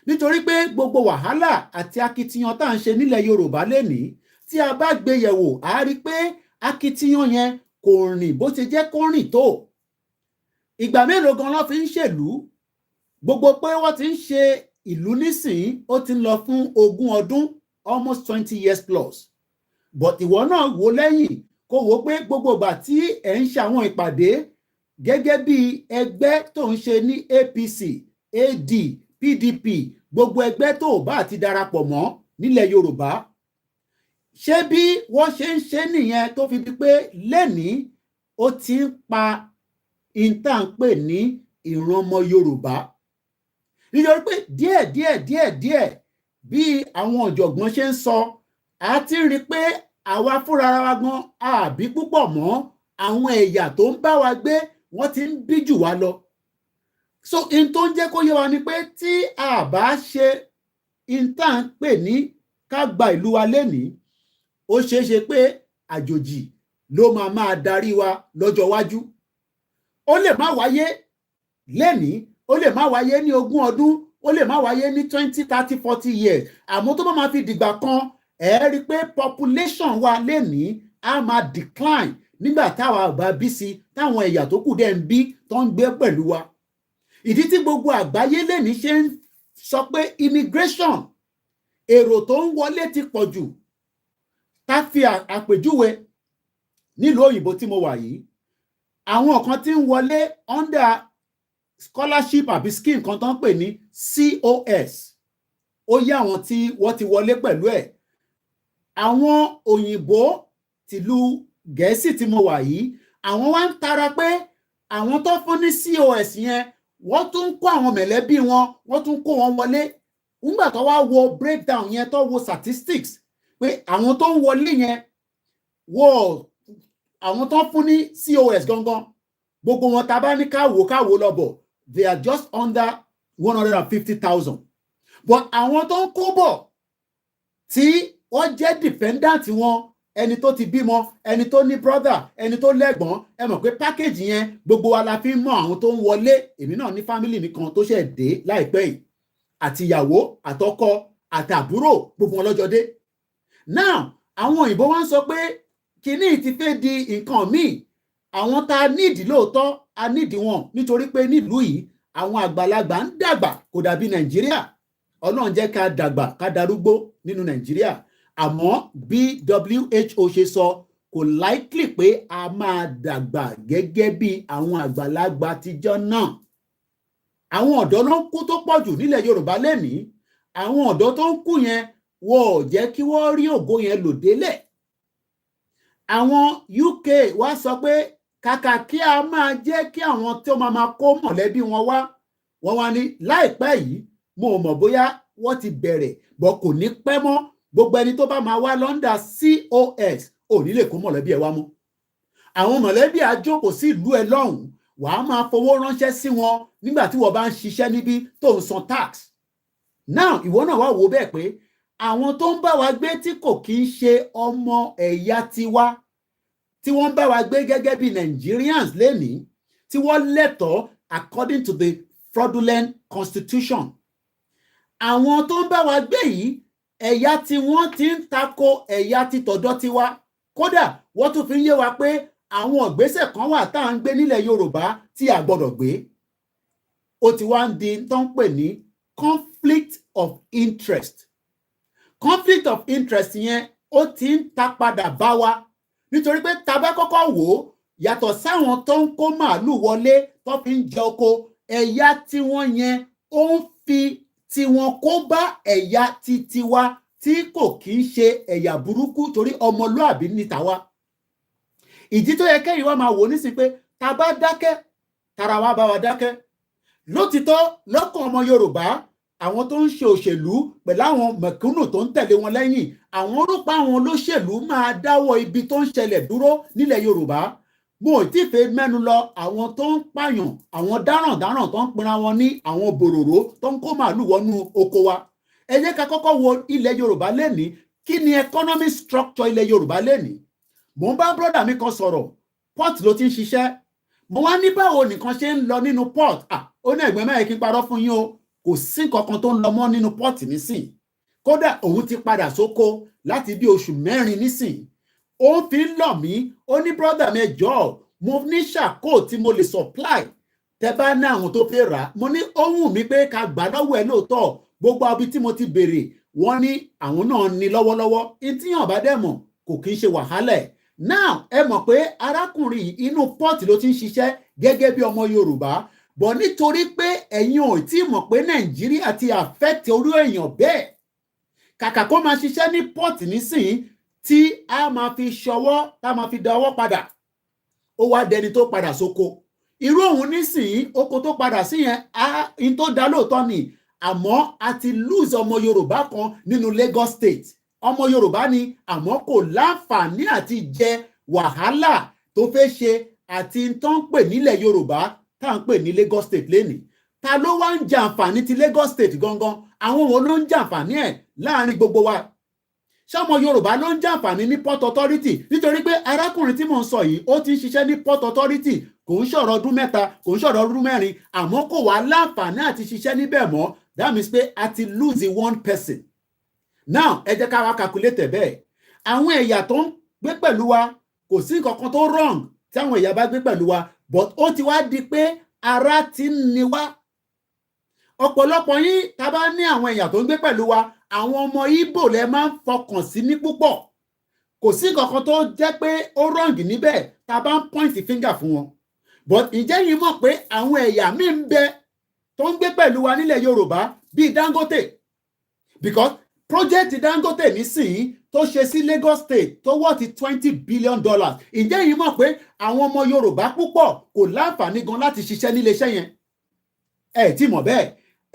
nítorí pé gbogbo wàhálà àti akitiyan tá à ń ṣe nílẹ̀ Yorùbá lénìí tí a bá gbé yẹ̀wò a rí pé akitiyan yẹn kò rìn bó ṣe jẹ́ kó rìn tó ìgbà mélòó gan ló fi ń ṣèlú gbogbo pé wọ́n ti ń ṣe ìlú nísìnyí ó ti ń lọ fún 20 ọdún almost 20 years plus but ìwọ náà wò lẹ́yìn kó wò pé gbogbo ìgbà tí ẹ̀ ń ṣe àwọn ìpàdé gẹ́gẹ́ bí ẹgbẹ́ tó ń ṣe ní APC AD PDP gbogbo ẹgbẹ́ tó bá ti darapọ̀ mọ́ nílẹ̀ Yorùbá ṣé bí wọ́n ṣe ń ṣe nìyẹn tó fi di pé lẹ́nìí ó ti ń pa ìtànpè ní ìran ọmọ Yorùbá nítorí pé díẹ̀ bí àwọn ọ̀jọ̀gbọ́n ṣe ń sọ a ti rí pé àwa fúnra wa gan àbí púpọ̀ mọ́ àwọn ẹ̀yà tó ń bá wa gbé wọ́n ti ń bí jù wá lọ so in tó ń jẹ́ kó yé wa ni pé tí a bá ṣe ìtànpè ní ká gba ìlú wa lénìí ó ṣeé ṣe pé àjòjì ló máa darí wa lọ́jọ́ iwájú ó lè má wáyé lénìí ó lè má wáyé ní 20 ọdún ó lè má wáyé ní 20 30 40 years àmọ́ tó bá máa fi dìgbà kan ẹ rí pé population wa lénìí á máa decline nígbà táwa bá bí sí táwọn ẹ̀yà tó kù dẹ̀ ń bí tó ń gbé pẹ̀lú wa ìdí tí gbogbo àgbáyé lénìí ṣe ń sọ pé immigration èrò tó ń wọlé ti pọ̀ jù ká fi àpèjúwe nílùú òyìnbó tí mo wà yìí àwọn kan tí ń wọlé under scholarship àbí scheme kan tó ń pè ní COS ó yá àwọn tí wọ́n ti wọlé pẹ̀lú ẹ̀. Àwọn òyìnbó tìlú Gẹ̀ẹ́sì tí mo wà yìí àwọn wá ń tara pé àwọn tó fún ní COS yẹn wọ́n tún ń kó àwọn mẹ̀lẹ́bí wọn wọ́n tún kó wọn wọlé. Nígbà tó wá wo breakdown yẹn tó wo statistics pé àwọn tó ń wọlé yẹn wọ́n àwọn tó fún ní COS gangan gbogbo wọn tá bá ní káwò lọ́bọ̀ they are just under 150,000. But àwọn tó ń kó bọ̀ tí wọ́n jẹ́ dependent wọn ẹni tó ti bímọ ẹni tó ní brother ẹni tó lẹ́gbọ̀n ẹ mọ̀ pé package yẹn gbogbo wa la fi ń mọ àwọn tó ń wọlé. Èmi náà ní family mi kan tó ṣẹ̀ dé láìpẹ́ yìí àti ìyàwó àtọkọ àtàbúrò gbogbo wọn lọ́jọ́ dé. Now àwọn òyìnbó wá ń sọ pé kíní ti fẹ́ di nǹkan míì. Àwọn tá a nídìí lóòótọ́ a nídìí wọn nítorí pé nílùú yìí àwọn àgbàlagbà ń dàgbà kò dàbí Nàìjíríà. Ọlọ́run jẹ́ ká dàgbà ká darúgbó nínú Nàìjíríà. Àmọ́ bí WHO ṣe sọ kò likely pé a máa dàgbà gẹ́gẹ́ bí àwọn àgbàlagbà àtijọ́ náà. Àwọn ọ̀dọ́ ló ń kú tó pọ̀ jù nílẹ̀ Yorùbá lénìí. Àwọn ọ̀dọ́ tó ń kú yẹn wọ́n ò jẹ́ kí wọ́n rí ògo yẹn lò délẹ̀. Àwọn UK wá sọ pé kàkà kí a máa jẹ́ kí àwọn tí ó máa kó mọ̀lẹ́bí wọn wá wọ́n wá ní láìpẹ́ yìí mo mọ̀ bóyá wọ́n ti bẹ̀rẹ̀ bọ́ kò ní pẹ́ mọ́ gbogbo ẹni tó bá máa wá lọ́ndà COS ò ní lè kó mọ̀lẹ́bí ẹ wá mọ́. Àwọn mọ̀lẹ́bí àjókòó sí ìlú ẹ lọ́hùn wàá máa fowó ránṣẹ́ sí wọn nígbà tí wọ́n bá ń ṣiṣẹ́ níbí tó ń san tax. Now ìwọ náà wá wò bẹ́ẹ̀ pé àwọn tó ń bá wa gbé tí kò kí ń ṣe ọmọ ẹ̀yà tiwa tí wọ́n bá wa gbé gẹ́gẹ́ bí Nigerians lénìí tí wọ́n lẹ́tọ̀ọ́ according to the fraudulent constitution. Àwọn tó ń bá wa gbé yìí ẹ̀yà tí wọ́n ti ń tako ẹ̀yà ti tọ̀dọ̀ tiwa. Kódà wọ́n tún fi ń yé wa pé àwọn ìgbésẹ̀ kan wà tá à ń gbé nílẹ̀ Yorùbá tí a gbọ́dọ̀ gbé. Ó ti wá ń di tó ń pè ní conflict of interest. Conflict of interest yẹn ó ti ń ta padà bá wa nítorí pé tá bá kọ́kọ́ wò ó yàtọ̀ sáwọn tó ń kó màálù wọlé tó fi ń jẹ oko ẹ̀yà tiwọn yẹn ó ń fi tiwọn kó bá ẹ̀yà tiwa tí kò kí ń ṣe ẹ̀yà burúkú torí ọmọlúàbí ní tàwa. Ìdí tó yẹ kẹ́yìn wá máa wò ní sí pé tá bá dákẹ́ tara wa bá wa dákẹ́. Lótìtọ́ lọ́kàn ọmọ Yorùbá àwọn tó ń ṣe òṣèlú pẹ̀lú àwọn mẹ̀kúnnù tó ń tẹ̀lé wọn lẹ́yìn àwọn rúpa àwọn olóṣèlú máa dáwọ́ ibi tó ń ṣẹlẹ̀ dúró nílẹ̀ Yorùbá. Mo ò tí fẹ́ mẹ́nu lọ àwọn tó ń pààyàn àwọn dáràndáràn tó ń pinra wọn ní àwọn bòròró tó ń kó màálù wọnú oko wa. Ẹ jẹ́ ká kọ́kọ́ wo ilẹ̀ Yorùbá lénìí kí ni economic structure ilẹ̀ Yorùbá lénìí. Mo ń bá brọ́dà mi kan sọ̀rọ̀ port ló ti ń ṣiṣẹ́. Mo wá ní báwo nìkan ṣe ń lọ nínú port. Ó ní ẹ̀gbọ́n mẹ́rin kí n parọ́ fún yín o kò sí kankan tó ń lọ mọ́ nínú port nísìn. Kódà òun ti padà sóko láti bí oṣù 4 nísìn. Ó fi ń lọ̀ mí ó ní brọ́dà mi jọ̀ọ́ mo ní ṣàkó tí mo lè supply tẹ bá ní àwọn tó fẹ́ rà. Mo ní ó wù mí pé ká gbà lọ́wọ́ ẹ lóòótọ́ gbogbo abi tí mo ti béèrè wọ́n ní àwọn náà ní lọ́wọ́lọ́wọ́ ìtìyàn bá dẹ̀ mọ̀ kò kí ń ṣe wàhálà ẹ̀. Now ẹ mọ̀ pé arákùnrin inú port ló ti ń ṣiṣẹ́ gẹ́gẹ́ bí ọmọ Yorùbá bọ̀ nítorí pé ẹ̀yin ò tí mọ̀ pé Nàìjíríà ti affect orí èèyàn bẹ́ẹ̀ kàkà kó máa ṣiṣẹ́ ní port nísìnyí tí a máa fi ṣọwọ́ tá a máa fi dáwọ́ padà ó wá dẹni tó padà sóko. Irú òun nísìnyí oko tó padà sí yẹn in tó dá lóòótọ́ ni àmọ́ a ti lose ọmọ Yorùbá kan nínú Lagos State. Ọmọ Yorùbá ni àmọ́ kò láǹfààní àti jẹ wàhálà tó fẹ́ ṣe àti tó ń pè nílẹ̀ Yorùbá tá à ń pè ní Lagos State lénìí. Ta ló wá ń jẹ àǹfààní ti Lagos State gangan? Àwọn wo ló ń jẹ àǹfààní ẹ̀ láàrin gbogbo wa? Ṣọmọ Yorùbá ló ń jẹ àǹfààní ní Port Authority nítorí pé arákùnrin tí mò ń sọ yìí ó ti ń ṣiṣẹ́ ní Port Authority kò ń ṣọ̀rọ̀ ọdún 3 kò ń ṣọ̀rọ̀ ọdún 4 àmọ́ kò wá láǹfààní àti ṣiṣẹ́ níbẹ̀ mọ́. That means pé a ti lose one person. Now ẹ jẹ́ ká wá calculate bẹ́ẹ̀. Àwọn ẹ̀yà tó ń gbé pẹ̀lú wa kò sí nǹkan tó wrong tí àwọn ẹ̀yà bá gbé pẹ̀lú wa but ó ti wá di pé ara ti ń ni wá. Ọ̀pọ̀lọpọ̀ yín tá bá ní àwọn ẹ̀yà tó ń gbé pẹ̀lú wa àwọn ọmọ Ìgbò lẹ máa ń fọkàn sí ní púpọ̀. Kò sí nǹkan tó jẹ́ pé ó wrong níbẹ̀ tá bá ń point finger fún wọn. but ǹjẹ́ yín mọ̀ pé àwọn ẹ̀yà míì ń bẹ tó ń gbé pẹ̀lú wa nílẹ̀ Yorùbá bíi Dangote, because project Dangote nísìnyí tó ṣe sí Lagos State tó wọ́ ti $20 billion. ǹjẹ́ yín mọ̀ pé àwọn ọmọ Yorùbá púpọ̀ kò láǹfààní gan láti ṣiṣẹ́ nílé iṣẹ́ yẹn? Ẹ tí mọ̀ bẹ́ẹ̀,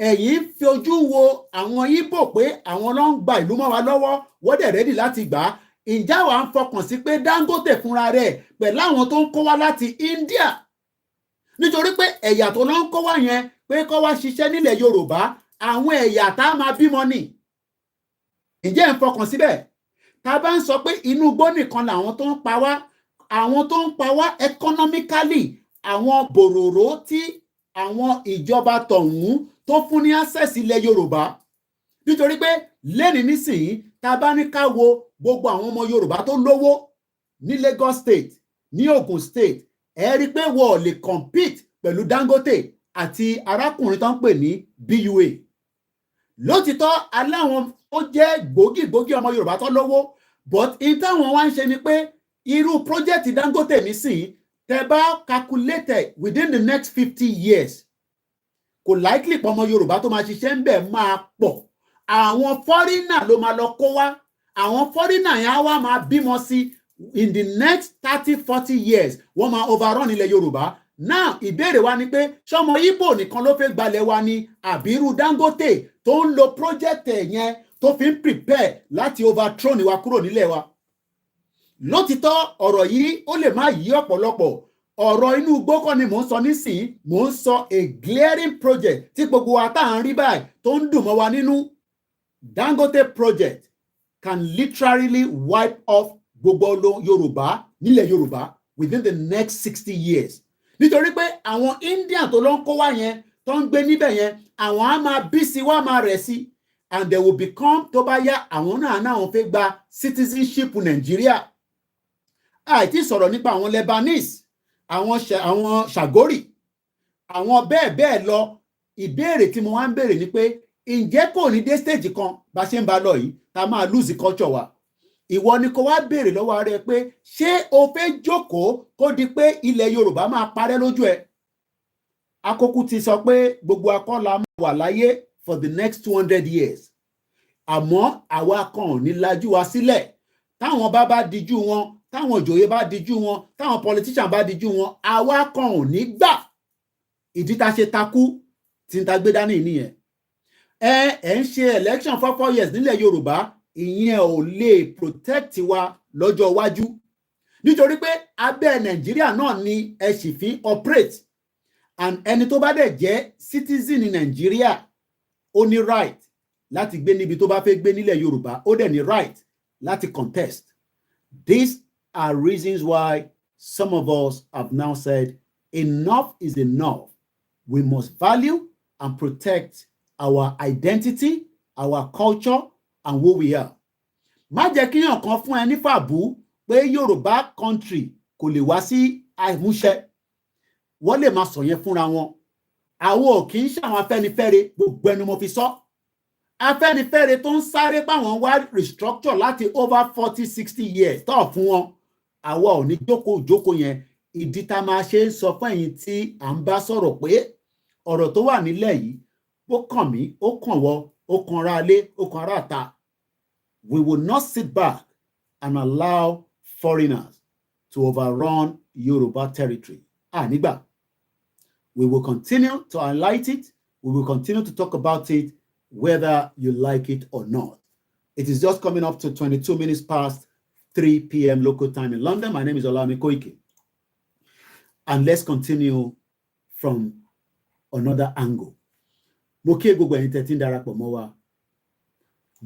ẹ̀yin fi ojú wo àwọn Ìgbò pé àwọn ló ń gba ìlú mọ́ wa lọ́wọ́, wọ́n dẹ̀ rẹ́dì láti gbà á. Ǹjẹ́ àwa ń fọkàn sí pé Dangote fúnra rẹ̀ pẹ̀lú àwọn tó ń kó wá láti India, nítorí pé ẹ̀yà tó lọ ń kó wá yẹn pé kó wá ṣiṣẹ́ nílẹ̀ Yorùbá, àwọn ẹ̀yà tá a máa bímọ nì. Ǹjẹ́ ń fọkàn síbẹ̀? Tá a bá ń sọ pé inú igbó nìkan làwọn tó ń pa wá, àwọn tó ń pa wá economically, àwọn bòròró tí àwọn ìjọba tọ̀hún tó fún ní access ilẹ̀ Yorùbá. Nítorí pé lẹ́ni nísìnyí tá a bá ní ká wo gbogbo àwọn ọmọ Yorùbá tó lówó ní Lagos State, ní Ogun State, ẹ rí i pé wọ́n ò lè compete pẹ̀lú Dangote àti arákùnrin tó ń pè ní BUA. Lótìtọ́ aláwọn ó jẹ́ gbòógì ọmọ Yorùbá tó lówó, but in táwọn wá ń ṣe ni pé irú project Dangote nísìnyí tẹ́ bá calculate within the next 50 years, kò likely pọ̀ ọmọ Yorùbá tó máa ṣiṣẹ́ ń bẹ̀ máa pọ̀. Àwọn foreigner ló máa lọ kó wá, àwọn foreigner yẹn á wá máa bímọ sí in the next 30-40 years, wọ́n máa overrun ilẹ̀ Yorùbá. Now ìbéèrè wa ni pé ṣọmọ Ìgbò nìkan ló fẹ́ gbalẹ̀ wa ni àbírú Dangote tó ń lo project yẹn tó fi ń prepare láti overthrow wa kúrò nílẹ̀ wa? Lótìtọ́ ọ̀rọ̀ yìí ó lè má yí ọ̀pọ̀lọpọ̀. Ọ̀rọ̀ inú igbó kọ́ ni mò ń sọ nísìnyí, mò ń sọ a glaring project tí gbogbo wa tá à ń rí báyìí tó ń dùn mọ́ wa nínú. Dangote project can literally wipe off gbogbo Yorùbá nílẹ̀ Yorùbá within the next 60 years. Nítorí pé àwọn Indian tó lọ ń kó wá yẹn tó ń gbé níbẹ̀ yẹn, àwọn á máa bí sí wá máa rẹ̀ sí, and they will become, tó bá yá àwọn náà fẹ́ gba citizenship Nàìjíríà. Àìtí sọ̀rọ̀ nípa àwọn Lebanese, àwọn Ṣàgórì, àwọn bẹ́ẹ̀ lọ. Ìbéèrè tí mo wá ń béèrè ni pé ǹjẹ́ kò ní dé stage kan bá ṣe ń bá lọ yìí tá máa lose culture wa? Ìwọ ni kó wá béèrè lọ́wọ́ rẹ pé ṣé o fẹ́ jókòó kó di pé ilẹ̀ Yorùbá máa parẹ́ lójú ẹ? Akókú ti sọ pé gbogbo akọ́la máa wà láyé for the next 200 years. Àmọ́ àwa kan ò ní lajú wa sílẹ̀. Táwọn bá dijú wọn, táwọn ìjòyè bá dijú wọn, táwọn politician bá dijú wọn, àwa kan ò ní gbà. Ìdí tá ṣe takú tí ń ta gbé dání nìyẹn. Ẹ ń ṣe election for 4 years nílẹ̀ Yorùbá, ìyẹn ò lè protect wa lọ́jọ́ iwájú. Nítorí pé abẹ́ Nàìjíríà náà ni ẹ sì fi operate, and ẹni tó bá dẹ̀ jẹ́ citizen ní Nàìjíríà ó ní right láti gbé níbi tó bá fẹ́ gbé nílẹ̀ Yorùbá, ó dẹ̀ ní right láti contest. These are reasons why some of us have now said enough is enough. We must value and protect our identity, our culture, and who we are. Má jẹ́ kí yàn kan fún ẹ ní fàbú pé Yorùbá country kò lè wá sí àìmúṣẹ. Wọ́n lè máa sọ yẹn fúnra wọn. Àwọn ò kì í ṣàwọn Afẹ́nifẹ́re, gbogbo ẹnu mo fi sọ. Afẹ́nifẹ́re tó ń sáré páwọn wá restructure láti over 40-60 years tó fún wọn. Àwa ò ní jókòó yẹn. Ìdí tá máa ṣe ń sọ fún ẹ̀yin tí à ń bá sọ̀rọ̀ pé ọ̀rọ̀ tó wà nílẹ̀ yìí ó kàn mí, ó kàn wọ́, ó kan ará ilé, ó kan ará ìta. We will not sit back and allow foreigners to overrun Yoruba territory. Nígbà. We will continue to highlight it. We will continue to talk about it, whether you like it or not. It is just coming up to 22 minutes past 3 p.m. local time in London. My name is Olami Koiki. And let's continue from another angle. Mo kí gbogbo ẹ̀yin tẹ́ tí ń darapọ̀ mọ́ wa.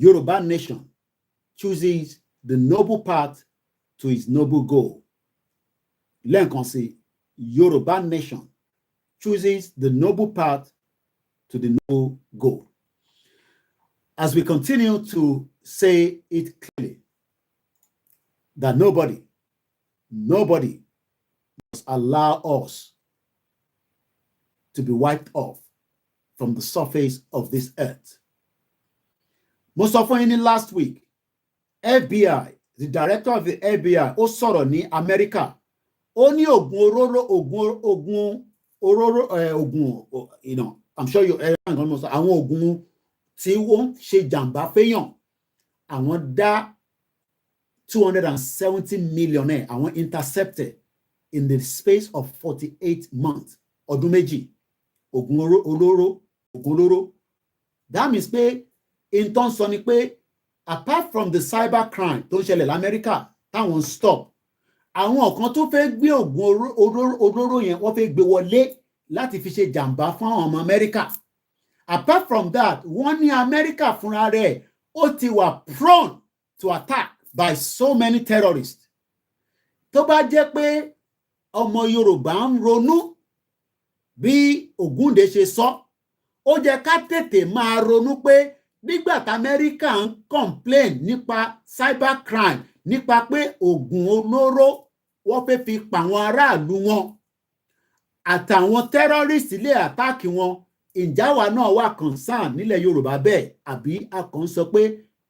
Yoruba nation chooses the noble path to its noble goal. Lẹ́ẹ̀kan sí, Yoruba nation chooses the noble path to the noble goal. As we continue to say it clearly, that nobody must allow us to be wiped off from the surface of this earth. Mo sọ fún yín ní last week, FBI, the director of the FBI, ó sọ̀rọ̀ ní America, ó ní oògùn òróró you know, I'm sure you àwọn oògùn tí wọ́n ṣe jàǹbá fẹ́yàn àwọn dá 270 million àwọn intercepted in the space of 48 months ọdún méjì oògùn olóró that means pé in tó ń sọ ni pé apart from the cyber crime tó ń ṣẹlẹ̀ l'Amẹ́ríkà táwọn stop àwọn kan tó fẹ́ gbé oògùn olóró yẹn wọ́n fẹ́ gbé wọlé láti fi ṣe jàǹbá fún àwọn ọmọ Amẹ́ríkà apart from that wọ́n ní Amẹ́ríkà fúnra rẹ̀ ó ti wà prone to attack by so many terrorists tó bá jẹ́ pé ọmọ Yorùbá ń ronú bí Ògúndé ṣe sọ ó jẹ́ ká tètè máa ronú pé nígbà tí Amẹ́ríkà ń complain nípa cyber crime nípa pé oògùn olóró wọ́n fẹ́ fi pa àwọn aráàlú wọn àtàwọn terrorist lè àtáàkì wọn ìjáwá náà wà concern nílẹ̀ Yorùbá bẹ́ẹ̀ àbí a kàn sọ pé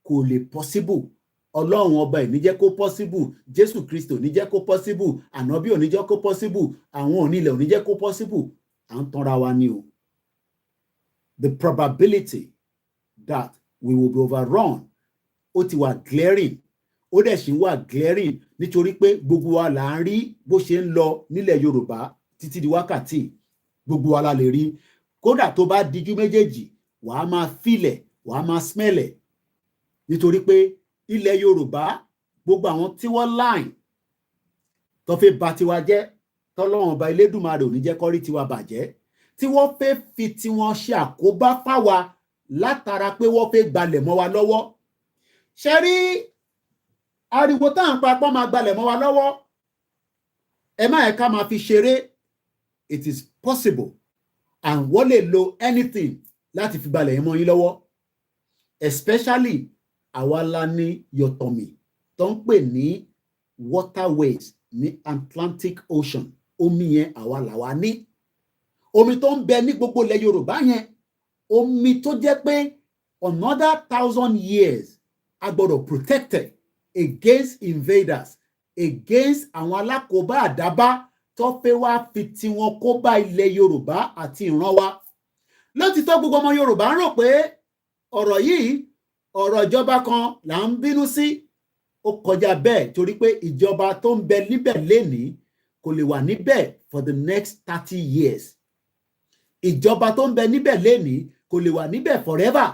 kò lè possible Ọlọ́run ọba ẹ̀ ní jẹ́ kó possible Jésù Kristo ní jẹ́ kó possible ànábì ò ní jẹ́ kó possible àwọn onílẹ̀ ò ní jẹ́ kó possible à ń tanra wa ni o. The probability that we will be overrun ó ti wà glaring ó dẹ̀ ṣì ń wà glaring nítorí pé gbogbo wa là ń rí bó ṣe ń lọ nílẹ̀ Yorùbá títí di wákàtí gbogbo wa la lè rí kódà tó bá dijú méjèèjì wàá máa fílẹ̀ wàá máa smẹ́lẹ̀ nítorí pé ilẹ̀ Yorùbá gbogbo àwọn tí wọ́n láìn tó fẹ́ bà tiwa jẹ́ tọ́lọ́run ọba Elédùmarè ò ní jẹ́ kó rí tiwa bàjẹ́ tí wọ́n fẹ́ fi tiwọn ṣe àkóbá fáwa látara pé wọ́n fẹ́ gbalẹ̀ mọ́ wa lọ́wọ́ ṣe rí ariwo tá à ń papọ̀ máa gbalẹ̀ mọ́ wa lọ́wọ́ ẹ má ẹ̀ka máa fi ṣeré it is possible and wọ́n lè lo anything láti fi gbalẹ̀ mọ́ yín lọ́wọ́ especially àwa la ní yọ̀tọ̀mì tó ń pè ní waterways ní Atlantic Ocean omi yẹn àwa làwa ní omi tó ń bẹ ní gbogbo ilẹ̀ Yorùbá yẹn omi tó jẹ́ pé another 1,000 years a gbọ́dọ̀ protected against invaders against àwọn alákòóbá àdábá tó fẹ́ wá fi tiwọn kó bá ilẹ̀ Yorùbá àti ìran wa lótìtọ́ gbogbo ọmọ Yorùbá ń rò pé ọ̀rọ̀ yìí ọ̀rọ̀ ìjọba kan là ń bínú sí ó kọjá bẹ́ẹ̀ torí pé ìjọba tó ń bẹ níbẹ̀ lénìí kò lè wà níbẹ̀ for the next 30 years ìjọba tó ń bẹ níbẹ̀ lénìí kò lè wà níbẹ̀ forever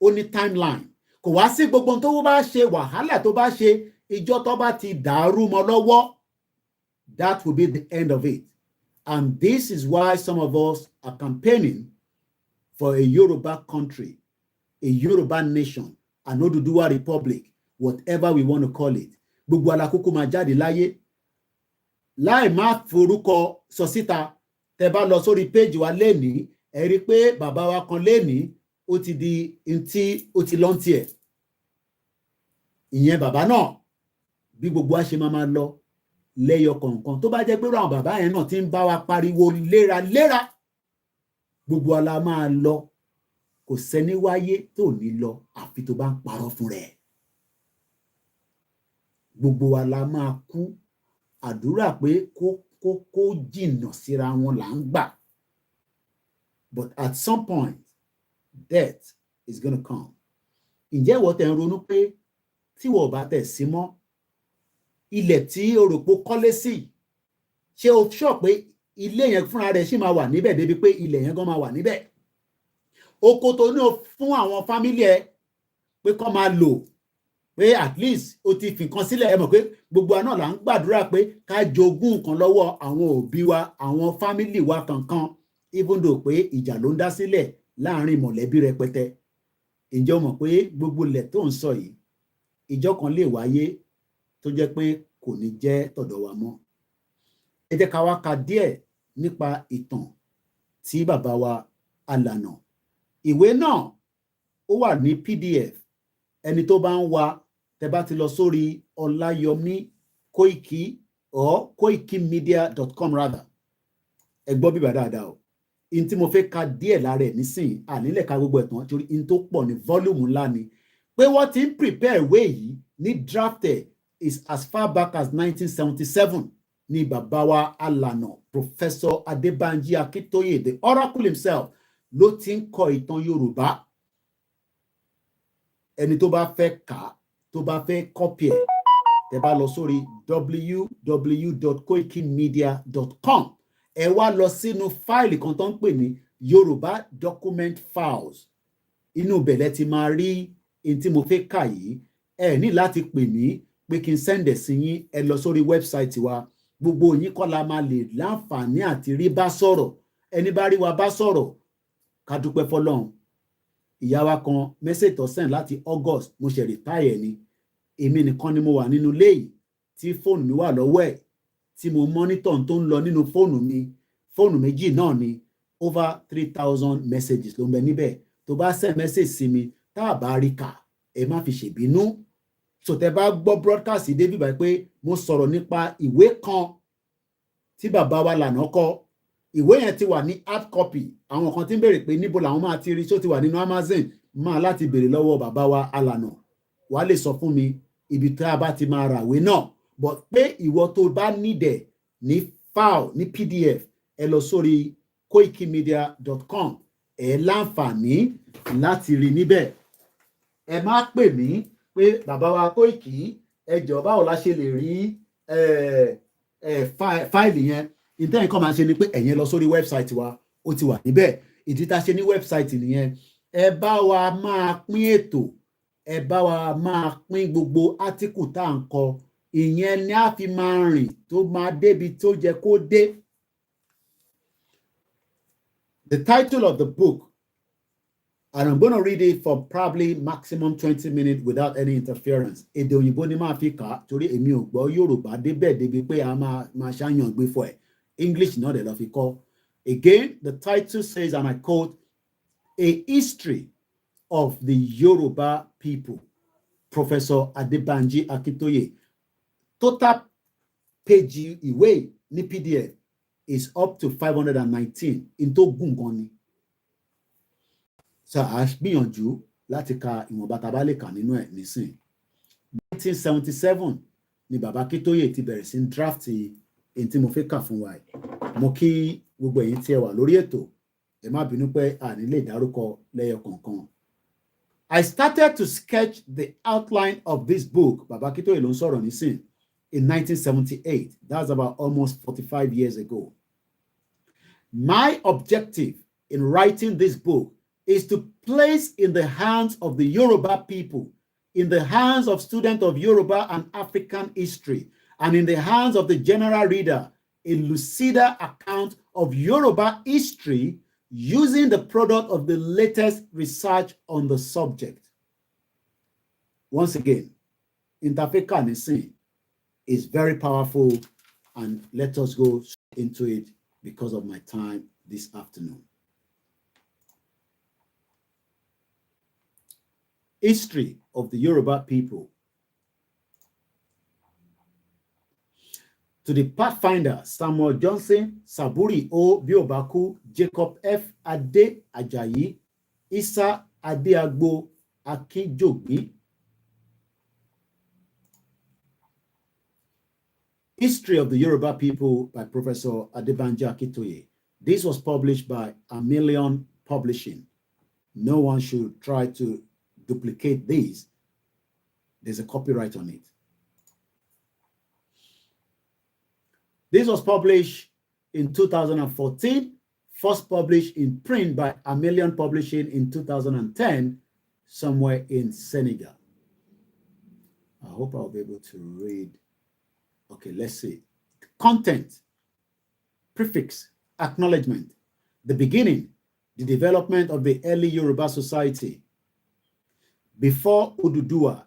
ó ní timeline kò wá sí gbogbo tó bá ṣe wàhálà tó bá ṣe ìjọ tó bá ti dàrú mọ́ lọ́wọ́ that will be the end of it and this is why some of us are campaigning for a Yoruba country a Yoruba nation an Oduduwa republic whatever we want to call it gbogbo alákòókò máa jáde láyé láì má forúkọ sọ síta tẹ bá lọ sórí péjì wa lénìí ẹ rí pé bàbá wa kan lénìí ó ti di ntí ó ti lọ́ntì ẹ̀ ìyẹn bàbá náà bí gbogbo wa ṣe máa lọ lẹ́yọ kọ̀ọ̀kan tó bá jẹ́ pé àwọn bàbá yẹn náà ti ń bá wa pariwo léraléra gbogbo wa la máa lọ kò sẹ́ni wáyé tó ní lọ àfi tó bá ń parọ́ fún rẹ̀ gbogbo wa la máa kú àdúrà pé kó jìnnà síra wọn là ń gbà but at some point death is gonna come ǹjẹ́ ìwọ tẹ̀ ń ronú pé tí wọ́n bá tẹ̀ sí mọ́ ilẹ̀ tí o rò pé kọ́lé sí ṣé o sọ pé ilé yẹn fúnra rẹ̀ ṣì máa wà níbẹ̀ débi pé ilẹ̀ yẹn gan máa wà níbẹ̀ oko tó ní o fún àwọn fámílì ẹ pé kọ́ máa lò pé at least o ti fi nǹkan sílẹ̀ ẹ mọ̀ pé gbogbo àná là ń gbàdúrà pé ká jogún nǹkan lọ́wọ́ àwọn òbí wa àwọn fámílì wa kankan even though pé ìjà ló ń dá sílẹ̀ láàrin mọ̀lẹ́bí rẹpẹtẹ ǹjẹ́ o mọ̀ pé gbogbo ilẹ̀ tó ń sọ yìí ìjọ kan lè wáyé tó jẹ́ pé kò ní jẹ́ tọ̀dọ̀ wa mọ́ ẹ jẹ́ ká wá ka díẹ̀ nípa ìtàn tí bàbá wa Alànà ìwé náà ó wà ní PDF ẹni tó bá ń wá tẹ́ bá ti lọ sórí Ọláyọmí Kóìkí or KOIKIMEDIA.com rather ẹ gbọ́ bíbá dáadáa o in tí mo fẹ́ ka díẹ̀ lára ẹ̀ nísìnyí ànílẹ̀ ka gbogbo ẹ̀tàn torí in tó pọ̀ ní volume ńlá ni pé wọ́n ti ń prepare ìwé yìí ní drafted is as far back as 1977 ni bàbá wa alànà Professor Adébánjí Akíntóyè, the oracle himself, ló ti ń kọ ìtàn Yorùbá. Ẹni tó bá fẹ́ kà, tó bá fẹ́ copy ẹ̀, ẹ bá lọ sórí www.koikimedia.com. Ẹ wá lọ sínú fáìlì kan tó ń pè ní Yorùbá document files. Inú bẹ̀lẹ̀ ti máa rí in tí mo fẹ́ kà yìí. Ẹ ní láti pè mí pé kí n sẹ́ndẹ̀ sí yín, ẹ lọ sórí wẹ́bsáìtì wa. Gbogbo yín kọ́ la máa lè láǹfààní àti rí bá sọ̀rọ̀. Ẹni bá rí wa bá sọ̀rọ̀, ká dúpẹ́ fọlọ́run. Ìyá wa kan message tó send láti August, mo ṣe retire ni. Èmi nìkan ni mo wà nínú ilé yìí tí fóònù mi wà lọ́wọ́ ẹ̀, tí mo monitor tó ń lọ nínú fóònù mi. Fóònù méjì náà ni over 3,000 messages ló ń bẹ níbẹ̀. Tó bá send message sí mi, tá a bá rí kà, ẹ má fi ṣèbínú. So tẹ́ bá gbọ́ broadcast David báyìí pé mo sọ̀rọ̀ nípa ìwé kan tí bàbá wa lànà kọ. Ìwé yẹn ti wà ní hard copy. Àwọn kan ti ń béèrè pé níbo làwọn máa ti rí, tó ti wà nínú Amazon. Máa láti béèrè lọ́wọ́ bàbá wa alànà. Wàá lè sọ fún mi ibi tí a bá ti máa ra ìwé náà. But pé ìwọ tó bá nídẹ̀ ní file ní PDF, ẹ lọ sórí koikimedia.com. Ẹ láǹfààní láti rí níbẹ̀. Ẹ má pè mí pé bàbá wa Koiki, ẹ jọ̀ọ́ báwo la ṣe lè rí fáìlì yẹn. Ìtẹ́yìn kan máa ṣe ni pé ẹ̀yin lọ sórí wẹ́bsáìtì wa, ó ti wà níbẹ̀. Ìdí tá a ṣe ní wẹ́bsáìtì nìyẹn. Ẹ bá wa máa pín ètò, ẹ bá wa máa pín gbogbo átíkù tá à ń kọ. Ìyẹn ni a fi máa rìn tó máa débi tó jẹ kó dé. The title of the book, and I'm going to read it for probably maximum 20 minutes without any interference. Èdè òyìnbó ni máa fi kà á torí èmi ò gbọ́ Yorùbá débẹ̀ débi pé a máa ṣàyàn gbé fún ẹ̀. English náà dẹ̀ lọ fi kọ́. Again, the title says, and I quote, A History of the Yoruba People, Professor Adébánjí Akíntóyè. Total page ìwé ní PDF is up to 519 in tó gùn gan ni. So a gbìyànjú láti ka ìwọ̀nba tá bá lè kà nínú ẹ̀ nísìn. 1977 ni bàbá Akíntóyè ti bẹ̀rẹ̀ sí draft èyí tí mo fẹ́ kà fún wa. Mo kí gbogbo ẹ̀yin tí ẹ wà lórí ètò. Ẹ má bínú pé a ní lè dárúkọ lẹ́yọ kọ̀ọ̀kan. I started to sketch the outline of this book. Bàbá Akíntóyè ló ń sọ̀rọ̀ nísìn. In 1978. That's about almost 45 years ago. My objective in writing this book is to place in the hands of the Yoruba people, in the hands of students of Yoruba and African history, and in the hands of the general reader, a lucid account of Yoruba history using the product of the latest research on the subject. Once again, Interfeka Nisin is very powerful, and let us go into it because of my time this afternoon. History of the Yoruba people. To the Pathfinder, Samuel Johnson, Saburi O. Biobaku, Jacob F. Ade Ajayi, Isa Adeagbo Akinjobi. History of the Yoruba People by Professor Adébánjí Akíntóyè. This was published by Amelion Publishing. No one should try to duplicate this. There's a copyright on it. This was published in 2014, first published in print by Amelion Publishing in 2010, somewhere in Senegal. I hope I'll be able to read. Okay, let's see. Content, prefix, acknowledgement, the beginning, the development of the early Yoruba society. Before Oduduwa,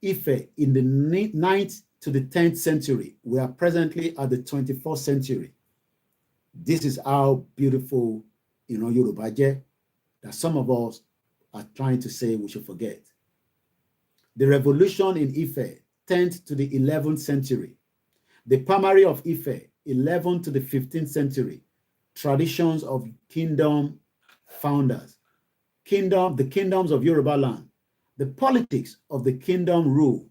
Ife in the 9th to the 10th century. We are presently at the 21st century. This is how beautiful, Yoruba je, that some of us are trying to say we should forget. The revolution in Ife, 10th to the 11th century. The primary of Ife, 11th to the 15th century. Traditions of kingdom founders. The kingdoms of Yoruba land. The politics of the kingdom rule.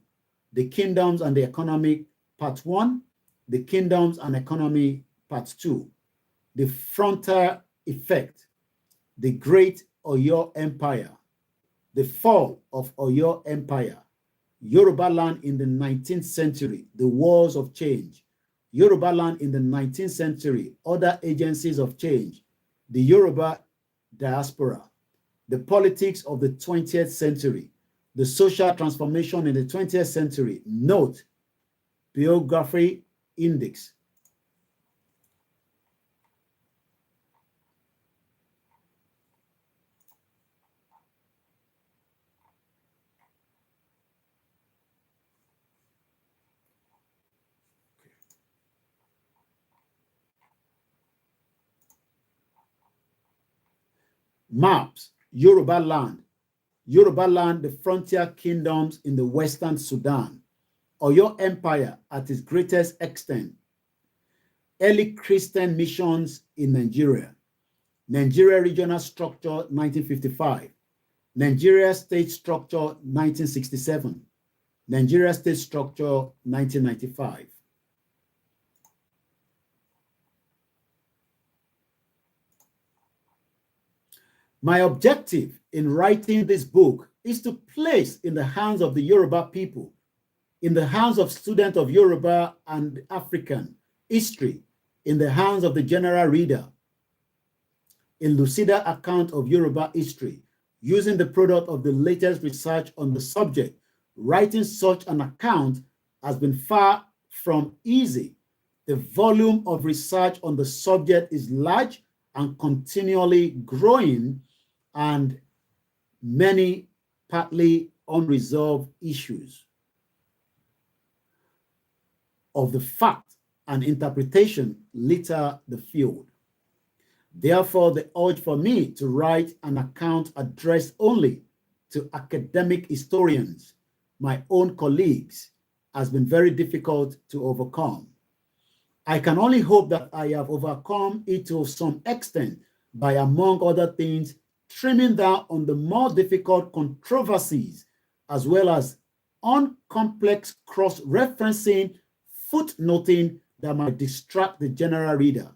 The kingdoms and the economic, part 1. The Kingdoms and Economy, Part 2. The Frontier Effect, The Great Oyo Empire, The Fall of Oyo Empire, Yoruba Land in the 19th Century, The Wars of Change, Yoruba Land in the 19th Century, Other Agencies of Change, The Yoruba Diaspora, The Politics of the 20th Century, The Social Transformation in the 20th Century, Note, Biography Index. Maps, Yoruba Land, the frontier kingdoms in the Western Sudan, Oyo Empire at its greatest extent, early Christian missions in Nigeria, Nigeria regional structure 1955, Nigeria state structure 1967, Nigeria state structure 1995. My objective in writing this book is to place in the hands of the Yoruba people, in the hands of students of Yoruba and African history, in the hands of the general reader, a lucida account of Yoruba history, using the product of the latest research on the subject. Writing such an account has been far from easy. The volume of research on the subject is large and continually growing, and many partly unresolved issues of the fact and interpretation litter the field. Therefore, the urge for me to write an account addressed only to academic historians, my own colleagues, has been very difficult to overcome. I can only hope that I have overcome it to some extent by, among other things, trimming down on the more difficult controversies, as well as uncomplex cross-referencing, footnoting that might distract the general reader,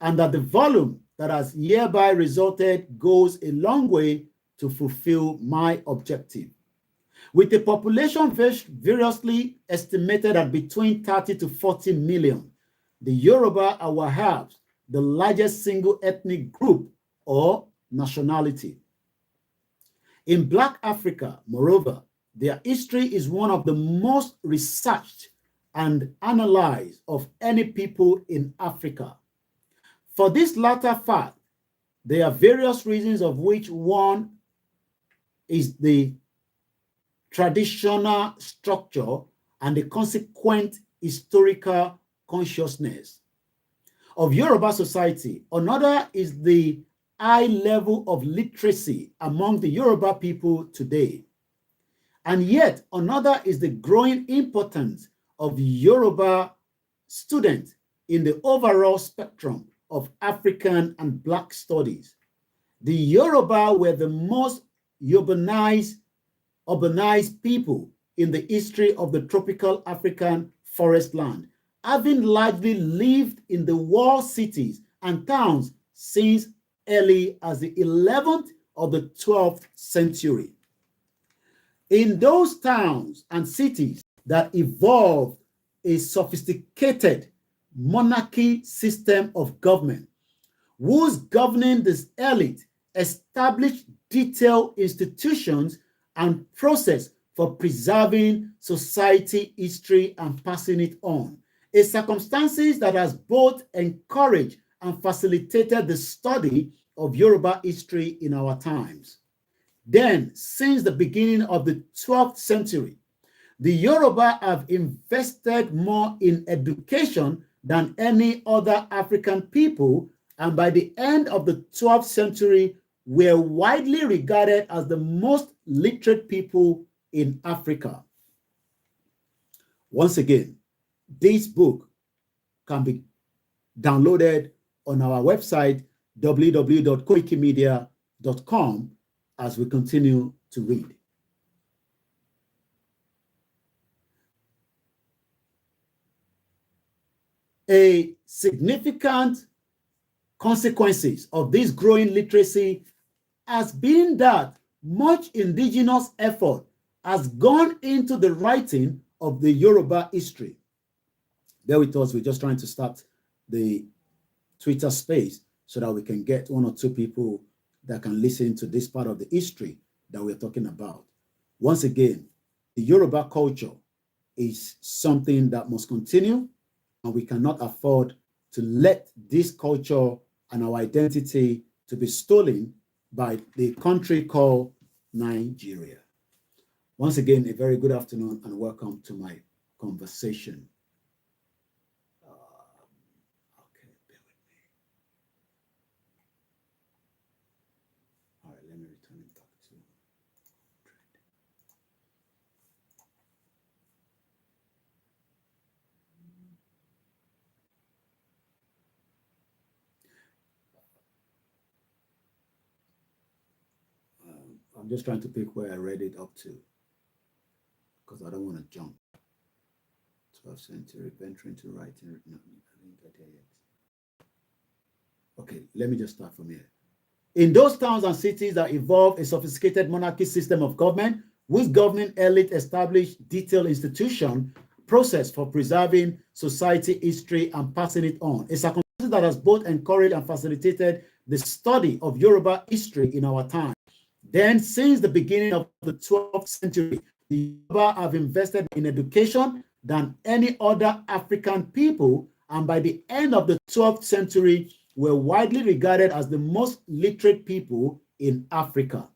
and that the volume that has hereby resulted goes a long way to fulfill my objective. With a population variously estimated at between 30 to 40 million, the Yoruba are perhaps the largest single ethnic group or nationality. In Black Africa, moreover, their history is one of the most researched and analyzed of any people in Africa. For this latter fact, there are various reasons, of which one is the traditional structure and the consequent historical consciousness of Yoruba society. Another is the high level of literacy among the Yoruba people today. And yet another is the growing importance of Yoruba students in the overall spectrum of African and Black studies. The Yoruba were the most urbanized people in the history of the tropical African forest land, having largely lived in the walled cities and towns since early as the 11th or the 12th century. In those towns and cities that evolved a sophisticated monarchy system of government, whose governing this elite established detailed institutions and process for preserving society history and passing it on, a circumstances that has both encouraged and facilitated the study of Yoruba history in our times. Then, since the beginning of the 12th century, the Yoruba have invested more in education than any other African people, and by the end of the 12th century, were widely regarded as the most literate people in Africa. Once again, this book can be downloaded on our website, www.koikimedia.com, as we continue to read. A significant consequences of this growing literacy has been that much indigenous effort has gone into the writing of the Yoruba history. Bear with us, we're just trying to start the Twitter space so that we can get 1 or 2 people that can listen to this part of the history that we're talking about. Once again, the Yoruba culture is something that must continue, and we cannot afford to let this culture and our identity to be stolen by the country called Nigeria. Once again, a very good afternoon and welcome to my conversation. Okay, bear with me. All right, let me return it back to I'm just trying to pick where I read it up to, because I don't want to jump. 12th century, venturing to writing. No, I didn't get there yet. Okay, let me just start from here. In those towns and cities that evolved a sophisticated monarchy system of government, whose governing elite established detailed institution process for preserving society history and passing it on, a circumstance that has both encouraged and facilitated the study of Yoruba history in our time. Then, since the beginning of the 12th century, the Yoruba have invested in education than any other African people, and by the end of the 12th century, were widely regarded as the most literate people in Africa.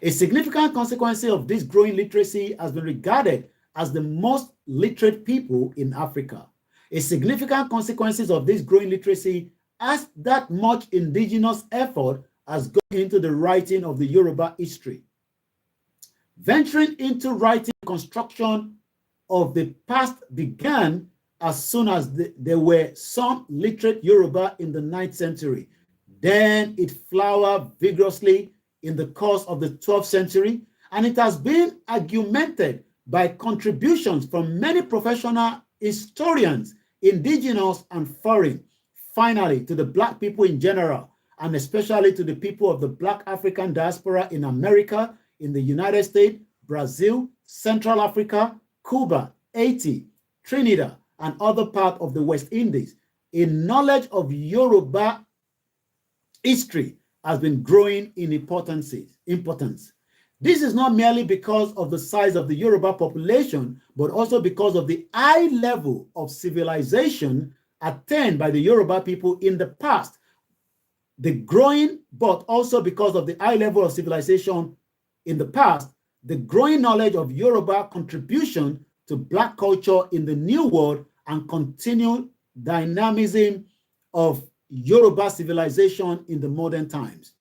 A significant consequence of this growing literacy has been regarded as the most literate people in Africa. A significant consequence of this growing literacy as that much indigenous effort has gone into the writing of the Yoruba history. Venturing into writing construction of the past began as soon as there were some literate Yoruba in the 9th century. Then it flowered vigorously in the course of the 12th century, and it has been augmented by contributions from many professional historians, indigenous and foreign, finally to the Black people in general, and especially to the people of the Black African diaspora in America, in the United States, Brazil, Central Africa, Cuba, Haiti, Trinidad, and other parts of the West Indies. A knowledge of Yoruba history has been growing in importance. This is not merely because of the size of the Yoruba population, but also because of the high level of civilization attained by the Yoruba people in the past. But also because of the high level of civilization in the past, the growing knowledge of Yoruba contribution to Black culture in the New World and continued dynamism of Yoruba civilization in the modern times,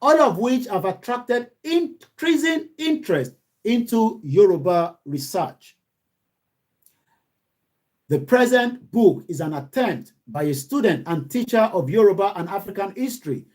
all of which have attracted increasing interest into Yoruba research. The present book is an attempt by a student and teacher of Yoruba and African history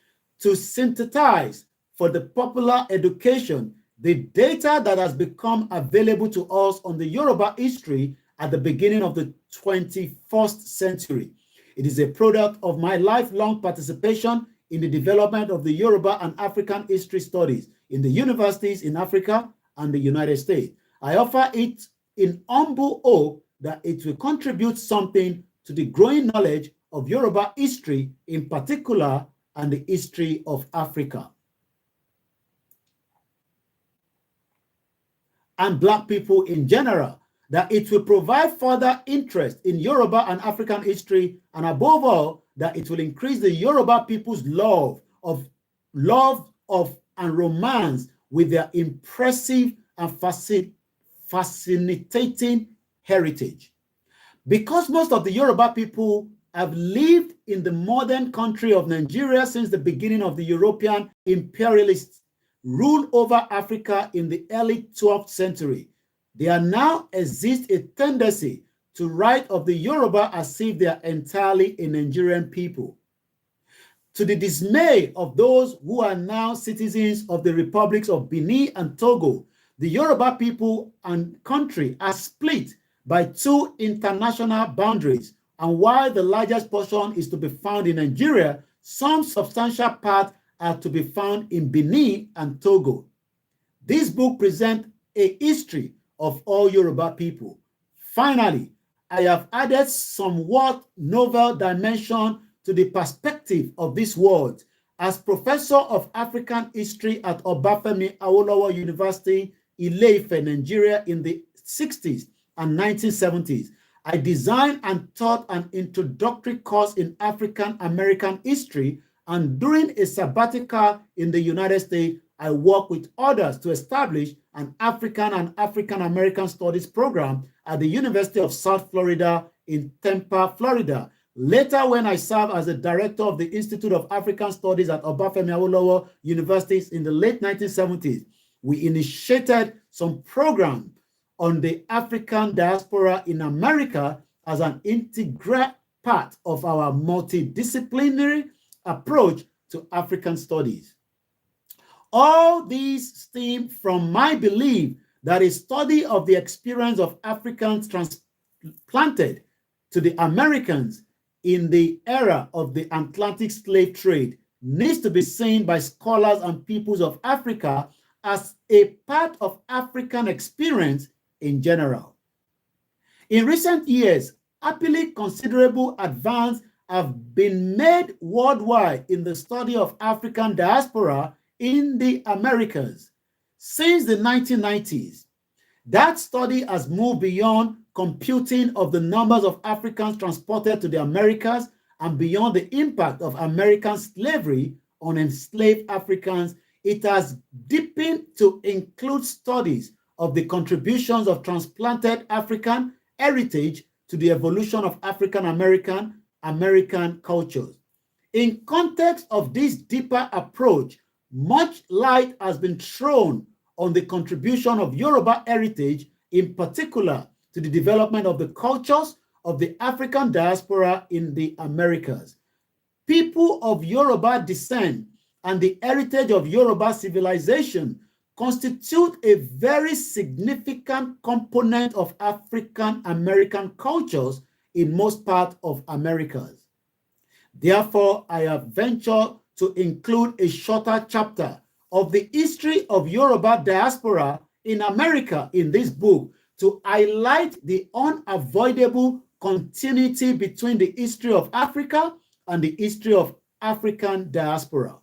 to synthesize for the popular education the data that has become available to us on the Yoruba history at the beginning of the 21st century. It is a product of my lifelong participation in the development of the Yoruba and African history studies in the universities in Africa and the United States. I offer it in humble hope that it will contribute something to the growing knowledge of Yoruba history in particular and the history of Africa and Black people in general, that it will provide further interest in Yoruba and African history, and above all, that it will increase the Yoruba people's love of and romance with their impressive and fascinating heritage. Because most of the Yoruba people have lived in the modern country of Nigeria since the beginning of the European imperialist rule over Africa in the early 12th century, there now exists a tendency to write of the Yoruba as if they are entirely a Nigerian people. To the dismay of those who are now citizens of the republics of Benin and Togo, the Yoruba people and country are split by two international boundaries, and while the largest portion is to be found in Nigeria, some substantial parts are to be found in Benin and Togo. This book presents a history of all Yoruba people. Finally, I have added somewhat novel dimension to the perspective of this world. As professor of African history at Obafemi Awolowo University, Ile-Ife, Nigeria in the 60s and 1970s, I designed and taught an introductory course in African American history, and during a sabbatical in the United States, I worked with others to establish an African and African American Studies program at the University of South Florida in Tampa, Florida. Later, when I served as the director of the Institute of African Studies at Obafemi Awolowo University in the late 1970s, we initiated some programs on the African diaspora in America as an integral part of our multidisciplinary approach to African studies. All these stem from my belief that a study of the experience of Africans transplanted to the Americans in the era of the Atlantic slave trade needs to be seen by scholars and peoples of Africa as a part of African experience in general. In recent years, happily considerable advances have been made worldwide in the study of African diaspora in the Americas. Since the 1990s, that study has moved beyond computing of the numbers of Africans transported to the Americas and beyond the impact of American slavery on enslaved Africans. It has deepened to include studies of the contributions of transplanted African heritage to the evolution of African American cultures. In context of this deeper approach, much light has been thrown on the contribution of Yoruba heritage, in particular to the development of the cultures of the African diaspora in the Americas. People of Yoruba descent and the heritage of Yoruba civilization constitute a very significant component of African American cultures in most parts of Americas. Therefore, I have ventured to include a shorter chapter of the history of Yoruba diaspora in America in this book to highlight the unavoidable continuity between the history of Africa and the history of African diaspora,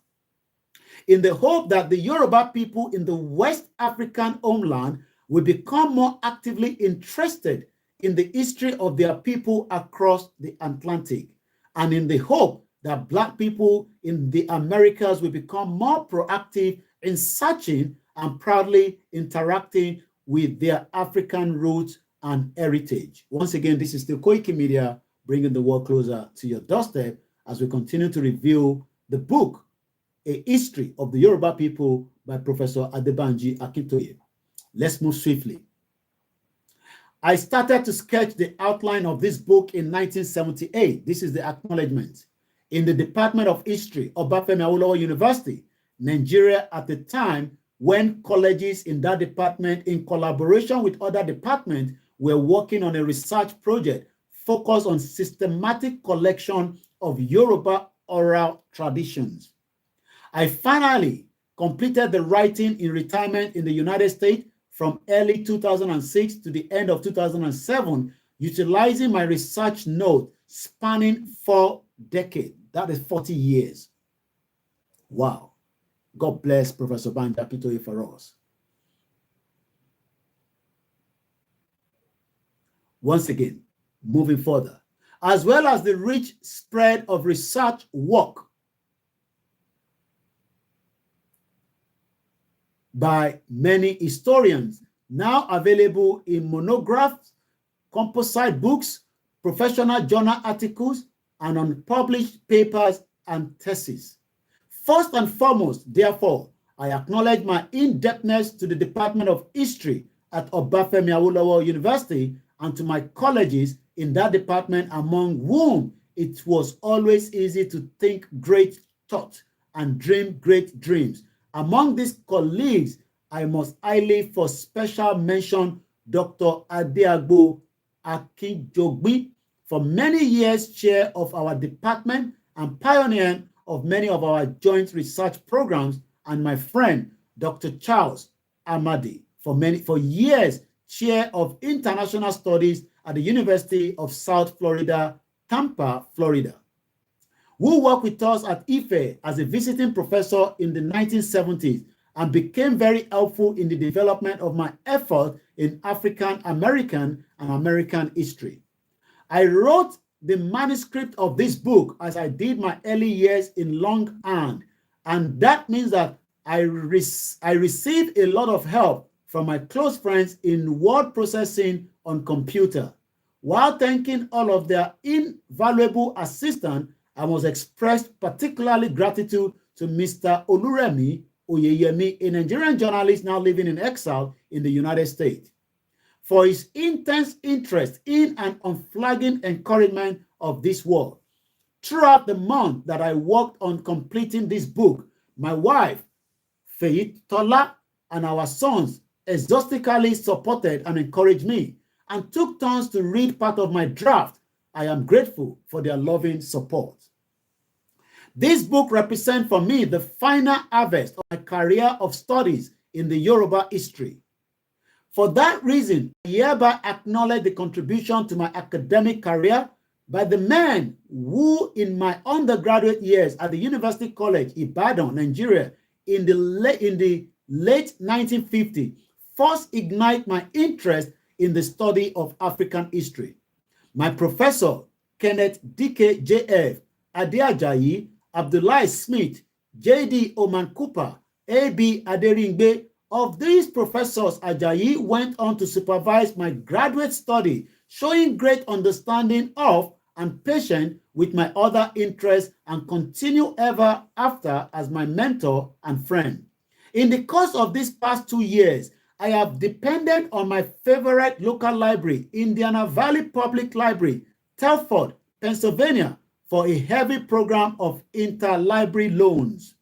in the hope that the Yoruba people in the West African homeland will become more actively interested in the history of their people across the Atlantic, and in the hope that Black people in the Americas will become more proactive in searching and proudly interacting with their African roots and heritage. Once again, this is still KOIKIMEDIA, bringing the world closer to your doorstep as we continue to review the book, A History of the Yoruba People by Professor Adebanji Akintoye. Let's move swiftly. I started to sketch the outline of this book in 1978. This is the acknowledgement. In the Department of History, Obafemi Awolowo University, Nigeria, at the time when colleges in that department, in collaboration with other departments, were working on a research project focused on systematic collection of Yoruba oral traditions. I finally completed the writing in retirement in the United States from early 2006 to the end of 2007, utilizing my research note spanning 4 decades. That is 40 years. Wow. God bless Professor Banji Akintoye for us. Once again, moving further, as well as the rich spread of research work by many historians, now available in monographs, composite books, professional journal articles, and unpublished papers and theses. First and foremost, therefore, I acknowledge my indebtedness to the Department of History at Obafemi Awolowo University and to my colleagues in that department, among whom it was always easy to think great thoughts and dream great dreams. Among these colleagues, I must highly for special mention Dr. Adeagbo Akinjogbi, for many years chair of our department and pioneer of many of our joint research programs, and my friend, Dr. Charles Amadi, for years chair of international studies at the University of South Florida, Tampa, Florida, who worked with us at IFE as a visiting professor in the 1970s and became very helpful in the development of my effort in African American and American history. I wrote the manuscript of this book as I did my early years in longhand, and that means that I received a lot of help from my close friends in word processing on computer. While thanking all of their invaluable assistance, I must express particularly gratitude to Mr. Oluremi Oyeyemi, a Nigerian journalist now living in exile in the United States, for his intense interest in and unflagging encouragement of this work. Throughout the month that I worked on completing this book, my wife, Faith Tola, and our sons exhaustively supported and encouraged me and took turns to read part of my draft. I am grateful for their loving support. This book represents for me the final harvest of my career of studies in the Yoruba history. For that reason, I hereby acknowledge the contribution to my academic career by the men who, in my undergraduate years at the University College, Ibadan, Nigeria, in the late 1950s, first ignite my interest in the study of African history. My professor, Kenneth D.K. J.F. Adeajayi, Abdullahi Smith, J.D. Oman Cooper, A.B. Aderingbe. Of these professors, Ajayi went on to supervise my graduate study, showing great understanding of and patience with my other interests, and continue ever after as my mentor and friend. In the course of these past 2 years, I have depended on my favorite local library, Indiana Valley Public Library, Telford, Pennsylvania, for a heavy program of interlibrary loans.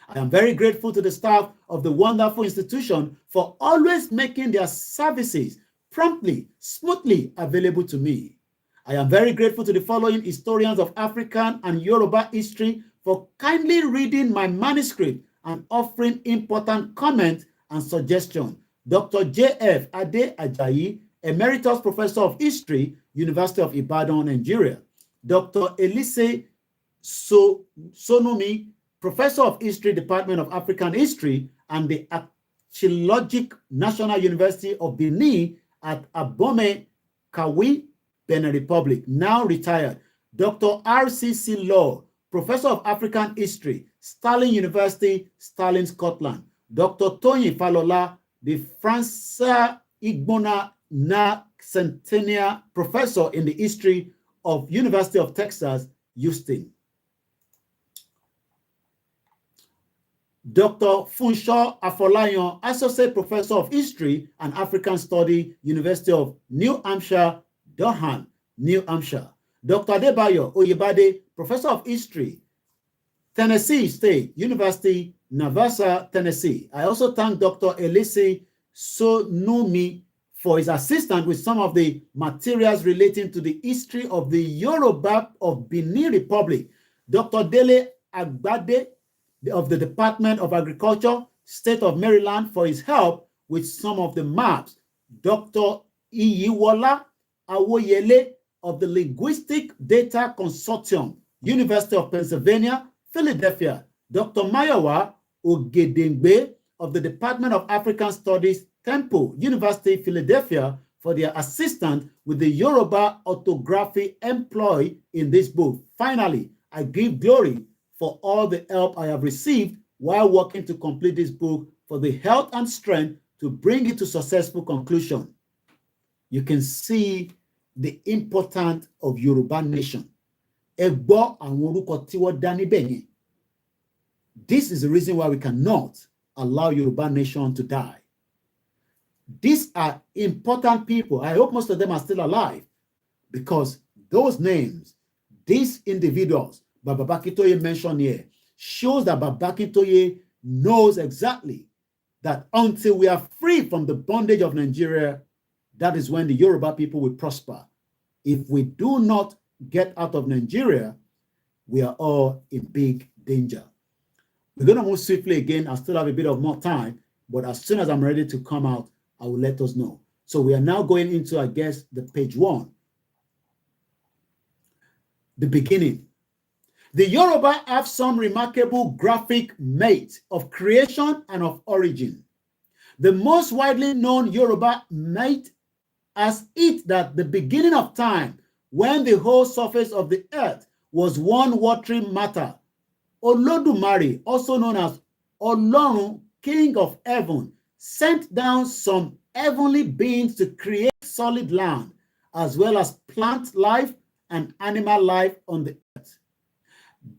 I am very grateful to the staff of the wonderful institution for always making their services promptly, smoothly available to me. I am very grateful to the following historians of African and Yoruba history for kindly reading my manuscript and offering important comments and suggestions. Dr. J.F. Ade Ajayi, Emeritus Professor of History, University of Ibadan, Nigeria. Dr. Elise Sonumi, Professor of History, Department of African History, and the Archaeological National University of Benin at Abome, Kawi, Benin Republic, now retired. Dr. R.C.C. Law, Professor of African History, Stirling University, Stirling, Scotland. Dr. Tony Falola, the Francois Igbona Na Centennial Professor in the History of University of Texas, Houston. Dr. Funshaw Afolayan, Associate Professor of History and African Study, University of New Hampshire, Durham, New Hampshire. Dr. Adebayo Oyebade, Professor of History, Tennessee State University, Navassa, Tennessee. I also thank Dr. Elise Sonumi for his assistance with some of the materials relating to the history of the Yoruba of Benin Republic. Dr. Dele Agbade of the Department of Agriculture, State of Maryland, for his help with some of the maps. Dr. Iyiwola Awoyele of the Linguistic Data Consortium, University of Pennsylvania, Philadelphia. Dr. Mayowa Ogedengbe of the Department of African Studies, Temple, University, Philadelphia, for their assistance with the Yoruba orthography employed in this book. Finally, I give glory for all the help I have received while working to complete this book, for the health and strength to bring it to successful conclusion. You can see the importance of Yoruba nation. This is the reason why we cannot allow Yoruba nation to die. These are important people. I hope most of them are still alive, because those names, these individuals Baba Akintoye mentioned here, shows that Baba Akintoye knows exactly that until we are free from the bondage of Nigeria, that is when the Yoruba people will prosper. If we do not get out of Nigeria, we are all in big danger. We're going to move swiftly again. I still have a bit of more time, but as soon as I'm ready to come out, I will let us know. So we are now going into, I guess, the page 1. The beginning. The Yoruba have some remarkable graphic myths of creation and of origin. The most widely known Yoruba myth has it that the beginning of time, when the whole surface of the earth was one watery matter, Olodumare, also known as Olorun, King of Heaven, sent down some heavenly beings to create solid land, as well as plant life and animal life on the earth,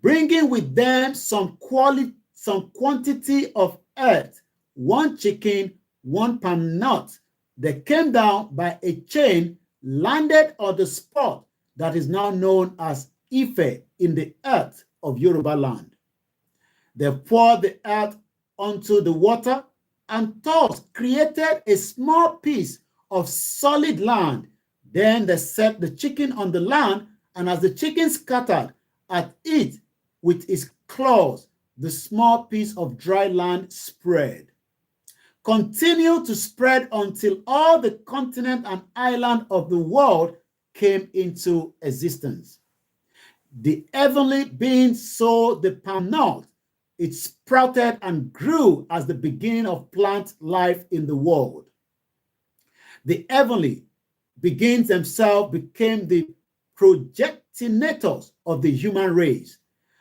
bringing with them some quantity of earth, 1 chicken, 1 palm nut. They came down by a chain, landed on the spot that is now known as Ife in the earth of Yoruba land. They poured the earth onto the water and thus created a small piece of solid land. Then they set the chicken on the land, and as the chicken scattered at it with its claws, the small piece of dry land spread. Continued to spread until all the continent and island of the world came into existence. The heavenly being sowed the palm nut. It sprouted and grew as the beginning of plant life in the world. The heavenly beings themselves became the progenitors of the human race.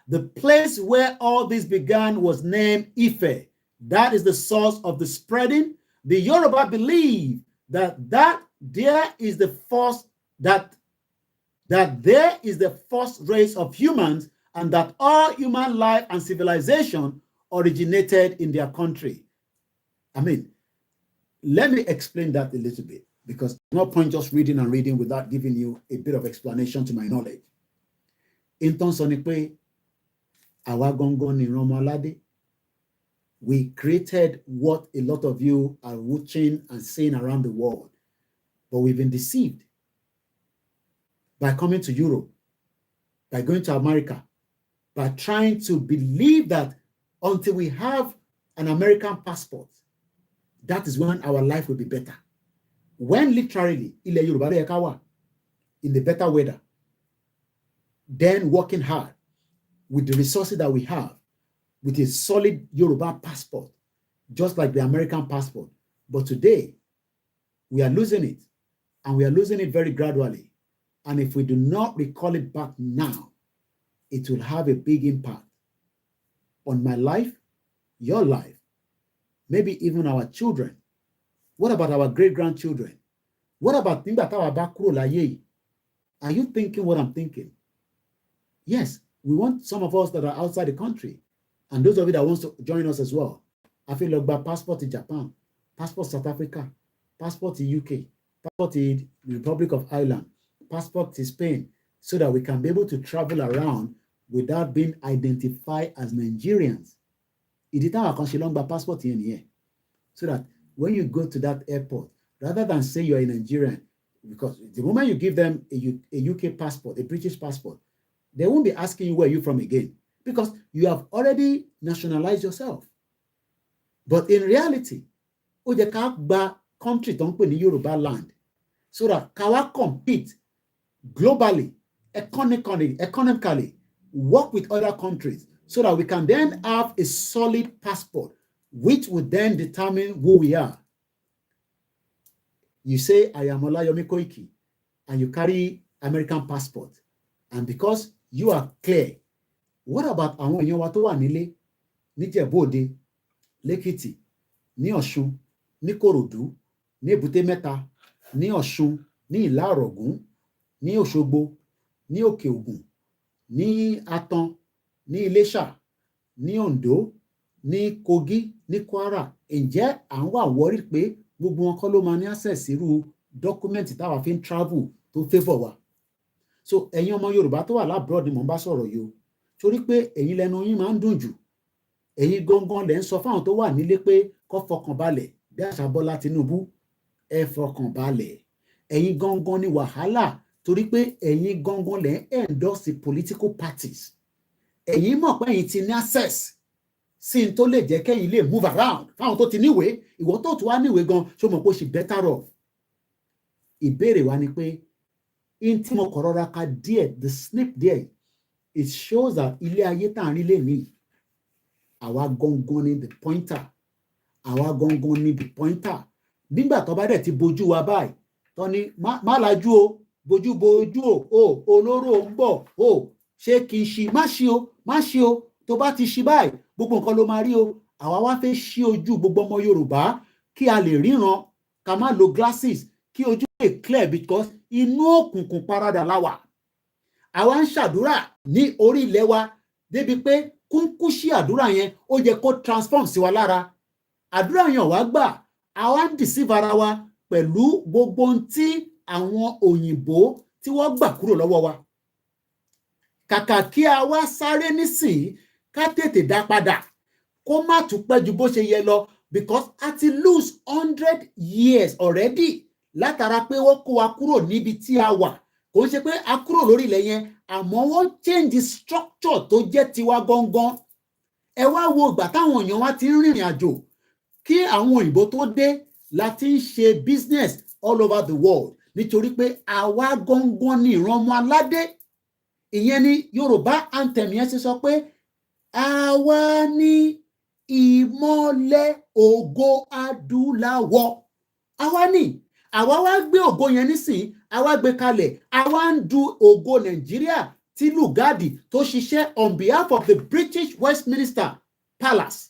The place where all this began was named Ife. That is the source of the spreading. The Yoruba believe that there is the first race of humans, and that all human life and civilization originated in their country. I mean, let me explain that a little bit, because there's no point just reading and reading without giving you a bit of explanation to my knowledge. In Tonsonipe, Awagongon Romalade, we created what a lot of you are watching and seeing around the world. But we've been deceived by coming to Europe, by going to America, by trying to believe that until we have an American passport, that is when our life will be better. When literally, in the better weather, then working hard with the resources that we have, with a solid Yoruba passport, just like the American passport. But today, we are losing it, and we are losing it very gradually. And if we do not recall it back now, it will have a big impact on my life, your life, maybe even our children. What about our great-grandchildren? What about are you thinking what I'm thinking? Yes, we want some of us that are outside the country, and those of you that want to join us as well. I feel like about passport in Japan, passport South Africa, passport in UK, passport in the Republic of Ireland, passport in Spain, so that we can be able to travel around without being identified as Nigerians. It is our passport in here, so that when you go to that airport, rather than say you're a Nigerian, because the moment you give them a UK passport, a British passport, they won't be asking you where you're from again, because you have already nationalized yourself. But in reality, country don't put in Yoruba land, so that can compete globally, economically, work with other countries, so that we can then have a solid passport, which would then determine who we are. You say, I am Olayomi Koiki, and you carry American passport. And because you are clear, what about àwọn èèyàn wa tó wà nílé, ní Ìjẹ̀bú-Òde, l'Ékìtì, ní Ọ̀ṣun, ní Kòròdú, ní Èbúté Mẹ́ta, ní Ọ̀ṣun, ní Ìlá-Ọ̀ràngún, ní Òṣogbo, ní Òkè Ògùn, ní Atan, ní Iléṣà, ní Oǹdó, ní Kogi, ní Kwara? Ǹjẹ́ à ń wà wọ́rí pé gbogbo wọn kọ́ ló máa ní access irú dọ́kúmẹ́ǹtì táwa fi ń travel tó favour wa? So ẹ̀yin ọmọ Yorùbá tó wà lábroad ni mò ń bá sọ̀rọ̀ yìí o, torí pé ẹ̀yin lẹ́nu yín máa ń dùn jù. Ẹ̀yin gangan lẹ́ ń sọ fáwọn tó wà nílé pé kó fọkàn balẹ̀, bí àṣà Bọ́lá Tinubu, ẹ fọkàn balẹ̀. ẹ̀yin gangan ni wàhálà torí pé ẹ̀yin gangan lẹ̀ ń endorse political parties ẹ̀yin mọ̀ pé ẹ̀yin ti ní access sí n tó lè jẹ́ kẹ́yìn lè move around fáwọn tó ti níwèé ìwọ tó tún wá níwèé gan ṣó mọ̀ pé ó ṣì better off ìbéèrè wa ni pé in tí mo kọ̀ rọra ka díẹ̀ the snip díẹ̀ it shows that ilé ayé tá à ń rí lè ní àwa gangan ni the pointer àwa gangan ni the pointer nígbà tó bá dẹ̀ ti bojú wa báyìí tó ní má lajú o bojú o olóró ń bọ̀ o ṣé kí n ṣí má ṣí o tó bá ti ṣí báyìí gbogbo nǹkan ló máa rí o àwa wá fẹ́ ṣí ojú gbogbo ọmọ Yorùbá kí a lè ríran ká má lo glasses kí ojú lè clear because inú òkùnkùn paradà la wà àwa ń ṣàdúrà ní orí ilẹ̀ wa débi pé kúnkúṣí àdúrà yẹn ó yẹ kó transform sí wa lára àdúrà yẹn wá gbà àwa ń deceive ara wa pẹ̀lú gbogbo ohun tí àwọn òyìnbó tí wọ́n gbà kúrò lọ́wọ́ wa kàkà kí a wá sáré nísìnyí ká tètè dá padà kó má tún pẹ́ ju bó ṣe yẹ lọ because a ti lose 100 years already látara pé wọ́n kó wa kúrò níbi tí a wà kò ń ṣe pé a kúrò lórí ilẹ̀ yẹn àmọ́ wọ́n change the structure tó jẹ́ tiwa gangan ẹ wá wo ìgbà táwọn èèyàn wa ti ń rìnrìn àjò kí àwọn òyìnbó tó dé la ti ń ṣe business all over the world nítorí pé àwa gangan ni ìran ọmọ aládé ìyẹn ni Yorùbá anthem yẹn ti sọ pé àwa ni ìmọ́lẹ̀ ògo adúláwọ̀ àwa wá gbé ògo yẹn nísìn àwa gbé kalẹ̀ àwa ń du ògo Nàìjíríà tí Lugard tó ṣiṣẹ́ on behalf of the British Westminster Palace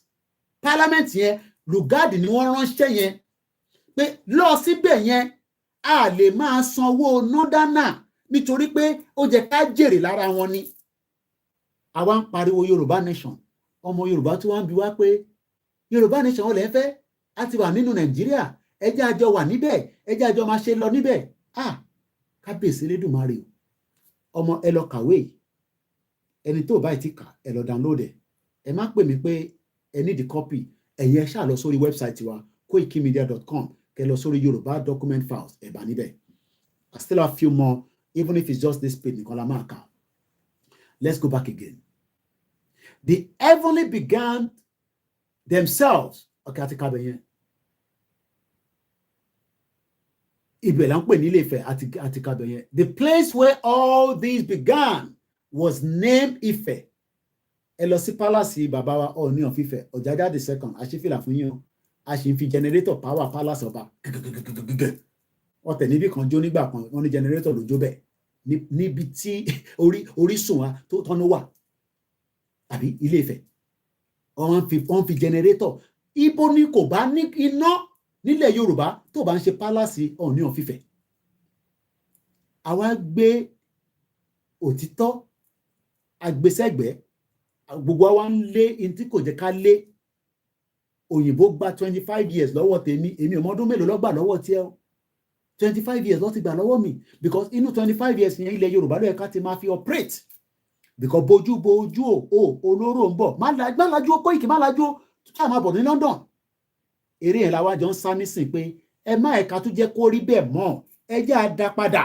Parliament yẹn Lugard ni wọ́n ránṣẹ́ yẹn pé lọ síbẹ̀ yẹn a lè máa sanwó nọ́dánà nítorí pé ó jẹ́ ká jèrè lára wọn ni àwa ń pariwo Yorùbá nation ọmọ Yorùbá tí wọ́n ń bi wá pé Yorùbá nation wọn lè fẹ́ a ti wà nínú Nàìjíríà ẹjẹ́ àjọ wà níbẹ̀ ẹjẹ́ àjọ máa ṣe lọ níbẹ̀ kábíyèsí Elédùmarè ọmọ ẹ lọ kàwé ẹni tó báyìí ti kà ẹ lọ download ẹ má pè mí pé ẹ need the copy ẹ̀yin ẹ ṣáà lọ sórí website wa koikimedia.com kẹ lọ sórí Yorùbá document files ẹ bá níbẹ̀ I still have few more even if it's just this page nìkan la máa kà. Let's go back again. The heavenly began themselves. Okay, àti kábẹ̀ yẹn. Ibẹ̀ là ń pè ní Ilé-Ifẹ̀ àti kábẹ̀ yẹn. The place where all these began was named Ifẹ̀. Ẹ lọ sí palace bàbá wa Ọọ̀ni of Ifẹ̀, Ọ̀jájá the second, àṣìfìlà fún yín o. A ṣì ń fi generator power palace ọba. Wọ́n tẹ̀ níbi kan jó nígbà kan, wọ́n ní generator ló jó bẹ́ẹ̀. Níbi tí orísun wa tó tọ́nu wà tàbí Ilé-Ifẹ̀ wọ́n fi generator ibo ni kò bá ní iná nílẹ̀ Yorùbá tó bá ń ṣe pálásì Ọọ̀ni of Ifẹ̀ àwa gbé òtítọ́ agbésẹ́gbẹ́ gbogbo wa ń lé in tí kò jẹ́ ká lé òyìnbó gba 25 years lọ́wọ́ tèmi èmi ọmọ ọdún mélòó ló gbà lọ́wọ́ tiẹ̀ o 25 years ló ti gbà lọ́wọ́ mi because inú 25 years yẹn ilẹ̀ Yorùbá ló yẹ ká ti máa fi operate because bojú olóró ń bọ̀ má lajú ó Kóìkì má lajú ó tó máa bọ̀ ní London eré yẹn làwa jọ ń sá nísìn pé ẹ má ẹ̀ka tó jẹ́ kó rí bẹ́ẹ̀ mọ́ ẹ jẹ́ á dá padà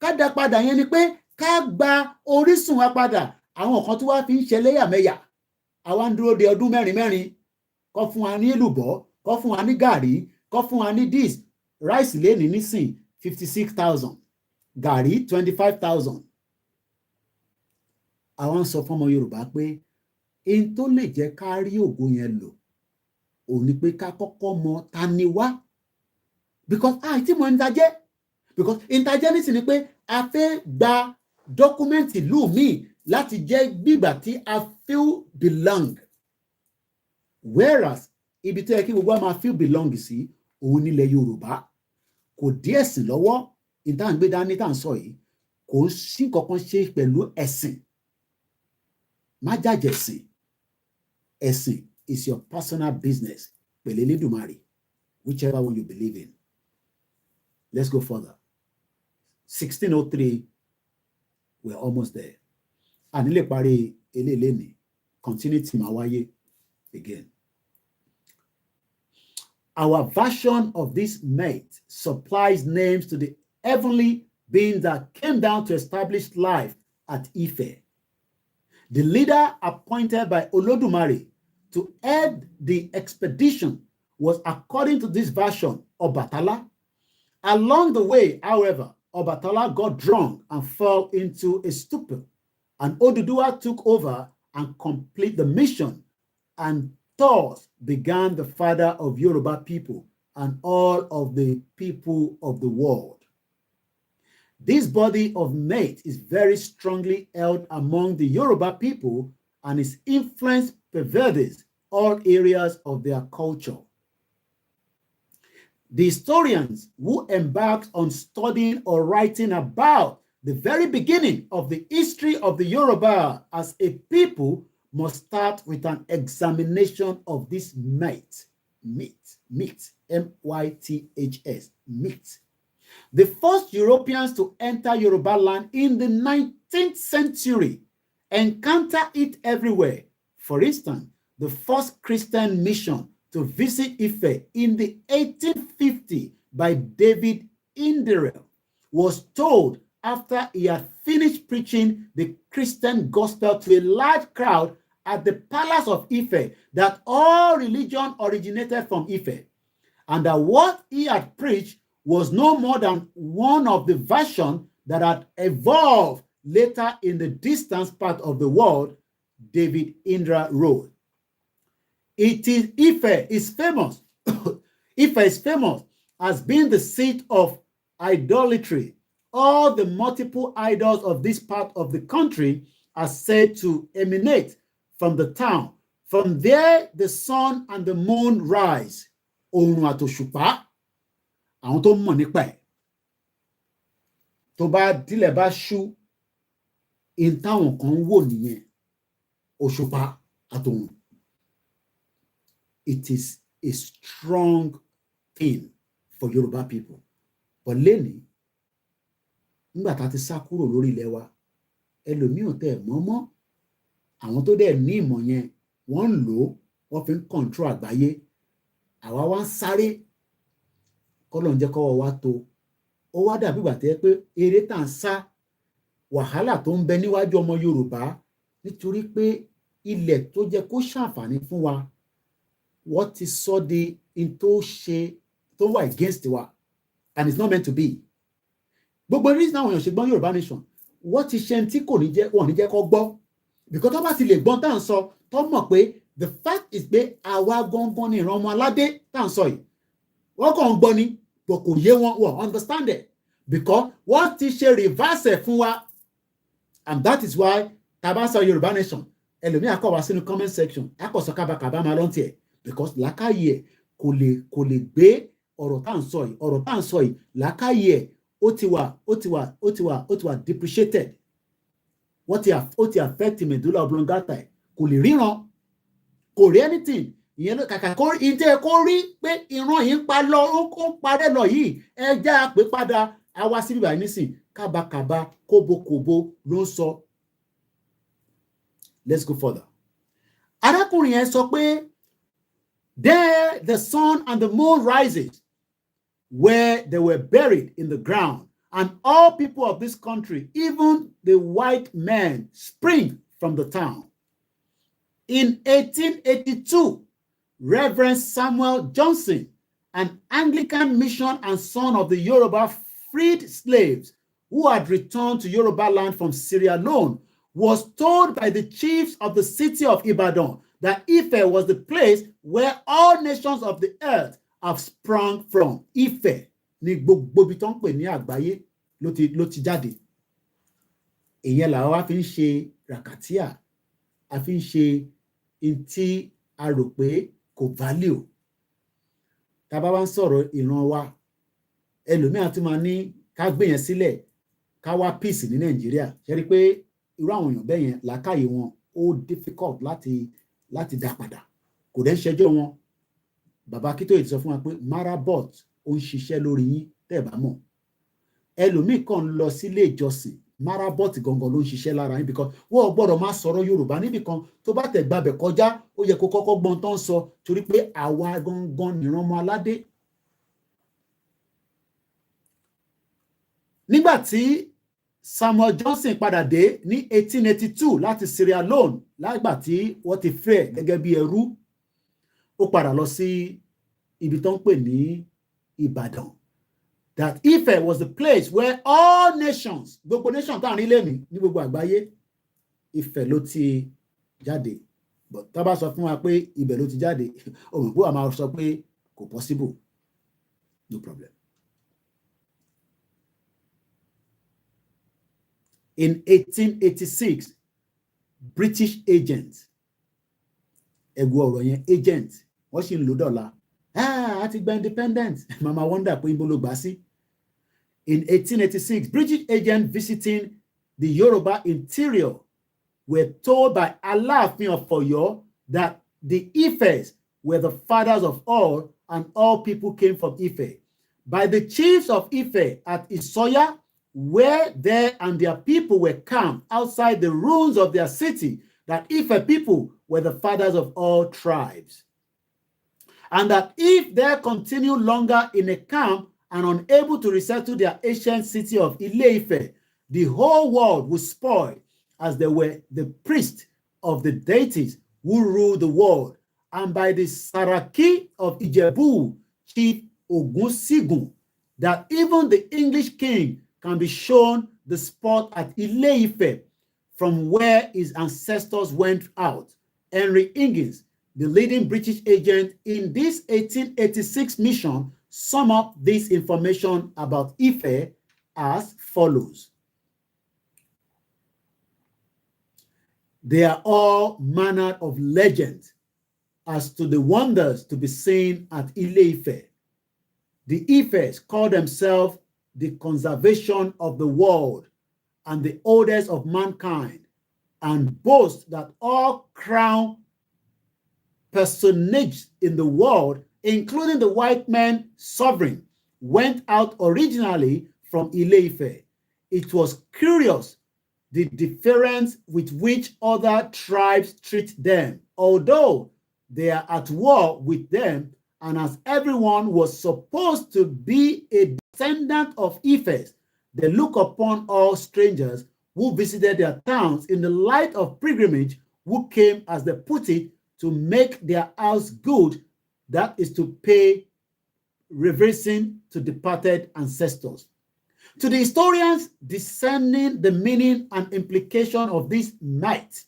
ká dá padà yẹn ni pé ká gba orísun wa padà àwọn kan tó wá fi ń ṣe lẹ́yàmẹ̀yà àwa ń dúró de ọdún mẹ́rin kó fún wa ní èlùbọ́ kó fún wa ní gàrí kó fún wa ní dis rice lẹ́ni nísìn 56,000 gàrí 25,000 àwọn sọ fún ọmọ Yorùbá pé in tó lè jẹ́ ká rí ògo yẹn lò ò ní pé ká kọ́kọ́ mọ ta ni wá because àìtí mọ ìtajẹ́ because ìtajẹ́ nísìn ni pé a fẹ́ gba dọ́kúmẹ́ǹtì ìlú míì láti jẹ́ gbígbà tí a feel belong whereas ibi tó yẹ kí gbogbo wa máa feel belong sí òun nílẹ̀ Yorùbá kò dí ẹ̀sìn lọ́wọ́ ìta ń gbé dání tá à ń sọ yìí kò sí kankan ṣe pẹ̀lú ẹ̀sìn má jàjẹ̀ sìn ẹ̀sìn is your personal business pẹ̀lú Elédùmarè whichever one you believe in. Let's go further. 1603 we're almost there. Àní lè parí eléyìí ní continuity máa wáyé again. Our version of this mate supplies names to the heavenly beings that came down to establish life at Ife. The leader appointed by Olodumare to head the expedition was, according to this version, Obatala. Along the way, however, Obatala got drunk and fell into a stupor, and Oduduwa took over and completed the mission, and thus began the father of Yoruba people and all of the people of the world. This body of mate is very strongly held among the Yoruba people, and its influence pervades all areas of their culture. The historians who embarked on studying or writing about the very beginning of the history of the Yoruba as a people must start with an examination of this myth, M-Y-T-H-S, myth. The first Europeans to enter Yoruba land in the 19th century encounter it everywhere. For instance, the first Christian mission to visit Ife in the 1850 by David Inderell was told after he had finished preaching the Christian gospel to a large crowd at the palace of Ife that all religion originated from Ife, and that what he had preached was no more than one of the versions that had evolved later in the distant part of the world, David Indra wrote. Ife is famous. Ife is famous as being the seat of idolatry. All the multiple idols of this part of the country are said to emanate from the town. From there, the sun and the moon rise. Oòrùn àtòṣùpá, àwọn tó mọ̀ nípa ẹ̀. Tó bá dílẹ̀ bá ṣú, in táwọn kan wò nìyẹn. Òṣùpá àtòrùn. It is a strong thing for Yoruba people. But lẹ́ni, nígbà tá ti sá kúrò lórí ilẹ̀ wa, ẹlòmíì ò tẹ̀ mọ́ mọ́. Àwọn tó dẹ̀ ní ìmọ̀ yẹn, wọ́n ń lò ó, wọ́n fi ń control àgbáyé. Àwa wá ń sáré, kọ́lọ̀ ń jẹ́ kọ́wọ́ wa tó. Ó wá dàbí ìgbà tẹ́ pé eré tá ń sá, wàhálà tó ń bẹ níwájú ọmọ Yorùbá nítorí pé ilẹ̀ tó jẹ́ kó ṣàǹfààní fún wa, wọ́n ti sọ di in tó ṣe tó wà against wa, and it's not meant to be. Gbogbo reason àwọn èèyàn ṣe gbọ́n Yorùbá nation, wọ́n ti ṣe tí kò ní jẹ́ wọ́n ní jẹ́ kó gbọ́, because tó bá ti lè gbọ́n tá à ń sọ, tó mọ̀ pé the fact is pé àwa gangan ni ìran ọmọ aládé tá à ń sọ yìí, wọ́n kàn ń gbọ́ ni, but kò yé wọn, wọ́n understand it, because wọ́n ti ṣe reverse fún wa, and that is why tá bá sọ Yorùbá nation, ẹlòmíì á kọ̀ wá sínú comment section, á kọ̀ sọ kábàkàbà máa lọ́n tiẹ̀, because làákàyè ẹ̀ kò lè gbé ọ̀rọ̀ tá à ń sọ yìí, ọ̀rọ̀ tá à ń sọ yìí, làákàyè ẹ̀ ó ti wà depreciated. Ó ti affect medulla oblongata ẹ̀, kò lè ríran, kò rí anything. Ìyẹn ló kàkà kó ìtẹ́ kó rí pé ìran yìí ń pa lọ, ó parẹ́ lọ yìí, ẹ já pé padà àwa síbí báyìí nísìn, kábàkàbà kóbókóbó ló ń sọ. Let's go further. Arákùnrin yẹn sọ pé there the sun and the moon rises, where they were buried in the ground, and all people of this country, even the white men, spring from the town. In 1882, Reverend Samuel Johnson, an Anglican mission and son of the Yoruba freed slaves who had returned to Yoruba land from Sierra Leone, was told by the chiefs of the city of Ibadan that Ife was the place where all nations of the earth have sprung from. Ife ni gbogbo ibi tó ń pè ní àgbáyé ló ti jáde. Ìyẹn làwa wá fi ń ṣe ràkàtíà, a fi ń ṣe in tí a rò pé kò value. Tá bá wá ń sọ̀rọ̀ ìran wa, ẹlòmíà tún máa ní ká gbé yẹn sílẹ̀, ká wá peace ní Nàìjíríà. Ṣé rí pé irú àwọn èèyàn bẹ́ẹ̀ yẹn làákàyè wọn ó difficult láti dá padà. Kò dẹ̀ ń ṣẹjọ́ wọn. Bàbá Akíntóyè ti sọ fún wa pé Marabot ó ń ṣiṣẹ́ lórí yín tẹ́ ẹ bá mọ̀. Ẹlòmíì kàn lọ sílé ìjọsìn marabot gangan ló ń ṣiṣẹ́ lára yín because wọ́n gbọ́dọ̀ máa sọ̀rọ̀ Yorùbá níbì kan tó bá tẹ̀ gbàbẹ̀ kọjá ó yẹ kó kọ́kọ́ gbọ́n tó ń sọ torí pé àwa gangan nìran ọmọ aládé. Nígbà tí Samuel Johnson padà dé ní 1882 láti Sierra Leone lágbà tí wọ́n ti fẹ́ gẹ́gẹ́ bí ẹrú, ó padà lọ sí ibi tó ń pè ní Ìbàdàn. That Ife was the place where all nations, gbogbo nation tá à ń rí lẹ́nu ní gbogbo àgbáyé, Ife ló ti jáde. But tá bá sọ fún wa pé ibẹ̀ ló ti jáde, òmùgbò àmà sọ pé kò possible. No problem. In 1886, British agent, ẹ̀gbọ́n ọ̀rọ̀ yẹn agent, wọ́n sì ń lò dọ́là. A ti gba independent. Mama wonder pé ibo ló gbà sí. In 1886, British agents visiting the Yoruba interior were told by Aláàfin of Ọ̀yọ́ that the Ifes were the fathers of all and all people came from Ife. By the chiefs of Ife at Isoya, where they and their people were camped outside the ruins of their city, that Ife people were the fathers of all tribes. And that if they continue longer in a camp and unable to resettle their ancient city of Ile-Ife, the whole world would spoil, as they were the priests of the deities who rule the world, and by the Saraki of Ijebu, Chief Ogunsigun, that even the English king can be shown the spot at Ile-Ife from where his ancestors went out. Henry Higgins, the leading British agent in this 1886 mission, sum up this information about Ife as follows. There are all manner of legends as to the wonders to be seen at Ile-Ife. The Ifes call themselves the conservation of the world and the oldest of mankind, and boast that all crown personages in the world, including the white man sovereign, went out originally from Ile-Ife. It was curious the difference with which other tribes treat them, although they are at war with them, and as everyone was supposed to be a descendant of Ifes, they look upon all strangers who visited their towns in the light of pilgrimage, who came, as they put it, to make their house good, that is to pay reversing to departed ancestors. To the historians discerning the meaning and implication of this mate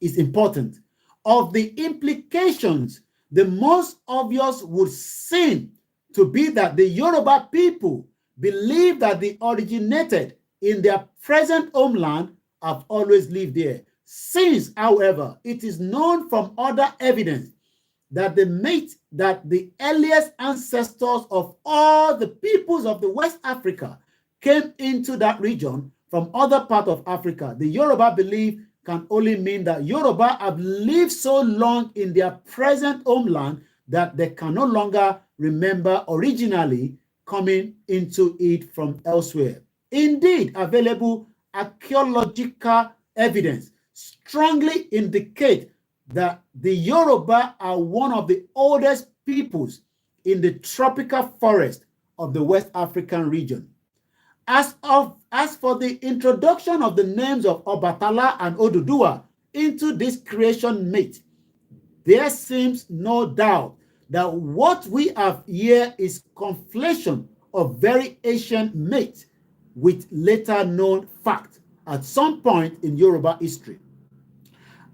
is important. Of the implications, the most obvious would seem to be that the Yoruba people believe that they originated in their present homeland, have always lived there. Since, however, it is known from other evidence that the earliest ancestors of all the peoples of the West Africa came into that region from other parts of Africa, the Yoruba belief can only mean that Yoruba have lived so long in their present homeland that they can no longer remember originally coming into it from elsewhere. Indeed, available archaeological evidence strongly indicate that the Yoruba are one of the oldest peoples in the tropical forest of the West African region. As for the introduction of the names of Obatala and Oduduwa into this creation myth, there seems no doubt that what we have here is conflation of very ancient myth with later known fact at some point in Yoruba history.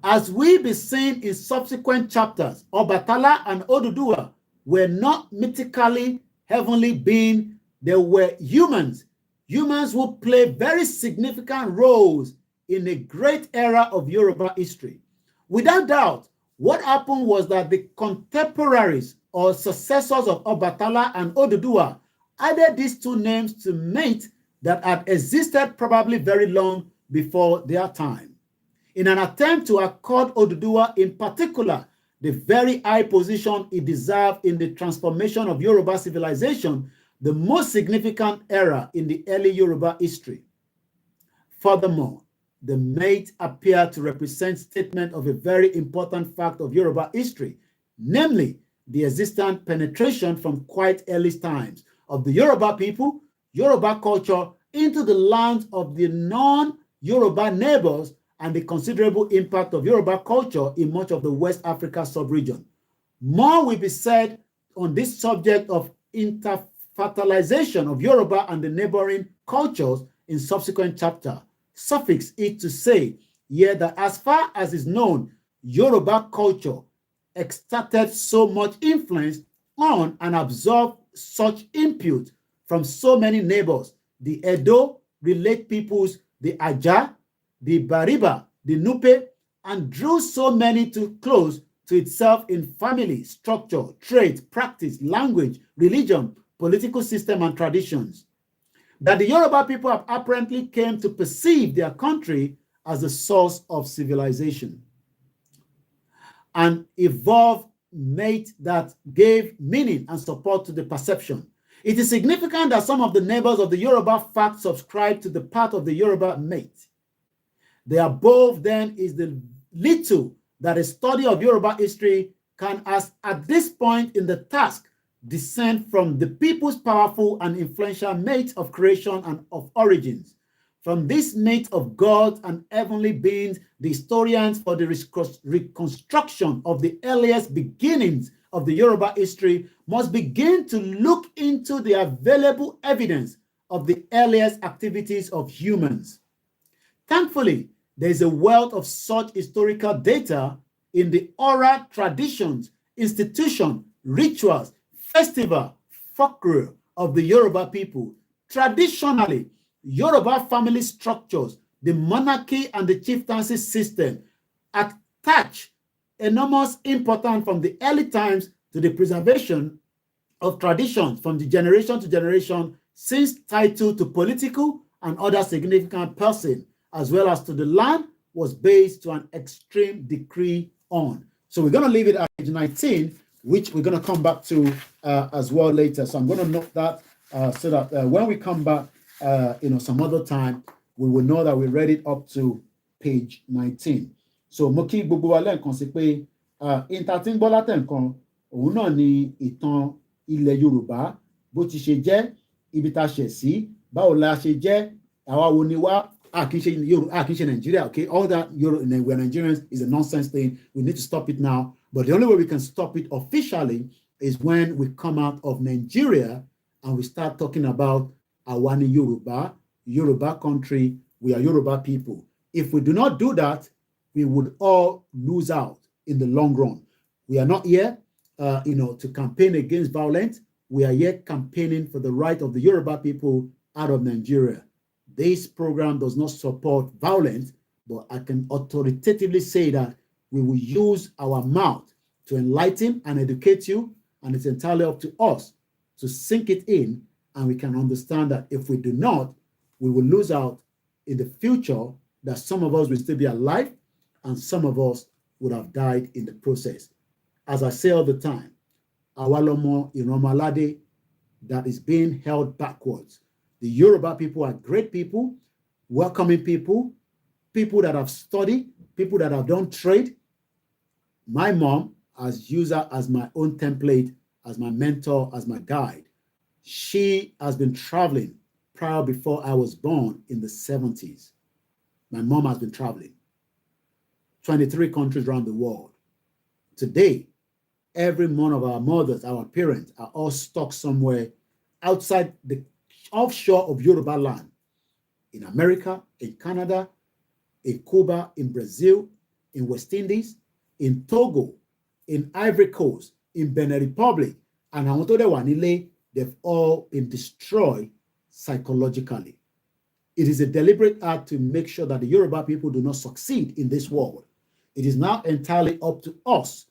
As we be seen in subsequent chapters, Obatala and Oduduwa were not mythically heavenly beings, they were humans who play very significant roles in a great era of Yoruba history. Without doubt, what happened was that the contemporaries or successors of Obatala and Oduduwa added these two names to myths that had existed probably very long before their time. In an attempt to accord Oduduwa in particular the very high position it deserved in the transformation of Yoruba civilization, the most significant era in the early Yoruba history. Furthermore, the mate appear to represent statement of a very important fact of Yoruba history, namely the existent penetration from quite early times of the Yoruba people, Yoruba culture into the lands of the non-Yoruba neighbors and the considerable impact of Yoruba culture in much of the West Africa sub-region. More will be said on this subject of interfertilization of Yoruba and the neighboring cultures in subsequent chapter. Suffix it to say here that as far as is known, Yoruba culture exerted so much influence on and absorbed such input from so many neighbors, the Edo, relate peoples, the Aja, the Bariba, the Nupe, and drew so many to close to itself in family, structure, trade, practice, language, religion, political system, and traditions, that the Yoruba people have apparently came to perceive their country as the source of civilization. An evolved mate that gave meaning and support to the perception. It is significant that some of the neighbors of the Yoruba fact subscribe to the part of the Yoruba mate. The above then is the little that a study of Yoruba history can, as at this point in the task, descend from the people's powerful and influential mate of creation and of origins. From this mate of gods and heavenly beings, the historians for the reconstruction of the earliest beginnings of the Yoruba history must begin to look into the available evidence of the earliest activities of humans. Thankfully, there is a wealth of such historical data in the oral traditions, institutions, rituals, festival, folklore of the Yoruba people. Traditionally, Yoruba family structures, the monarchy and the chieftaincy system attach enormous importance from the early times to the preservation of traditions from the generation to generation, since title to political and other significant person, as well as to the land, was based to an extreme degree on. So we're going to leave it at page 19, which we're going to come back to as well later. So I'm going to note that so that when we come back, some other time, we will know that we read it up to page 19. So mo kí gbogbo wa lẹ́ẹ̀kan sí pé ìtàtí ń gbọ́ látẹ̀ǹkan òun náà ni ìtàn ilẹ̀ Yorùbá bó ti ṣe jẹ́, ibi tá a ṣẹ̀ sí, báwo la ṣe jẹ́, àwa wo ni wá, kì í ṣe Nigeria, okay? All that we're Nigerians is a nonsense thing. We need to stop it now. But the only way we can stop it officially is when we come out of Nigeria and we start talking about àwa ni Yoruba, Yoruba country, we are Yoruba people. If we do not do that, we would all lose out in the long run. We are not here, to campaign against violence. We are here campaigning for the right of the Yoruba people out of Nigeria. This program does not support violence, but I can authoritatively say that we will use our mouth to enlighten and educate you, and it's entirely up to us to sink it in, and we can understand that if we do not, we will lose out in the future, that some of us will still be alive and some of us would have died in the process. As I say all the time, Awalomo Inomalade, that is being held backwards. The Yoruba people are great people, welcoming people, people that have studied, people that have done trade. My mom, as user, as my own template, as my mentor, as my guide, she has been traveling prior before I was born in the 70s. My mom has been traveling 23 countries around the world. Today, every one of our mothers, our parents, are all stuck somewhere outside the offshore of Yoruba land, in America, in Canada, in Cuba, in Brazil, in West Indies, in Togo, in Ivory Coast, in Benin Republic, and àwọn tó dẹ̀ wà nílé, they've all been destroyed psychologically. It is a deliberate act to make sure that the Yoruba people do not succeed in this world. It is now entirely up to us,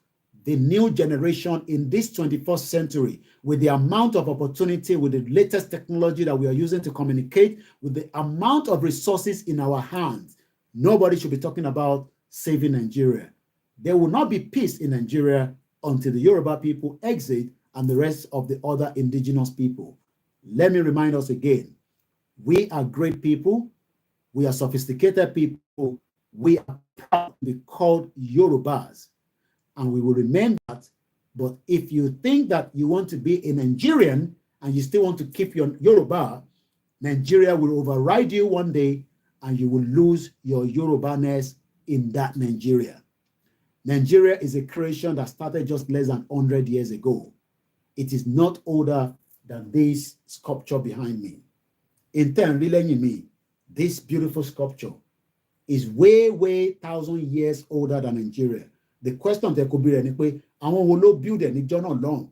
the new generation in this 21st century, with the amount of opportunity, with the latest technology that we are using to communicate, with the amount of resources in our hands. Nobody should be talking about saving Nigeria. There will not be peace in Nigeria until the Yoruba people exit and the rest of the other indigenous people. Let me remind us again, we are great people. We are sophisticated people. We are proud to be called Yorubas, and we will remain that. But if you think that you want to be a Nigerian and you still want to keep your Yoruba, Nigeria will override you one day and you will lose your Yoruba-ness in that Nigeria. Nigeria is a creation that started just less than 100 years ago. It is not older than this sculpture behind me. In turn, me, this beautiful sculpture is way, 1,000 years older than Nigeria. The question that could be any way, àwọn wo ló build ní jọ́nà lọ́hùn?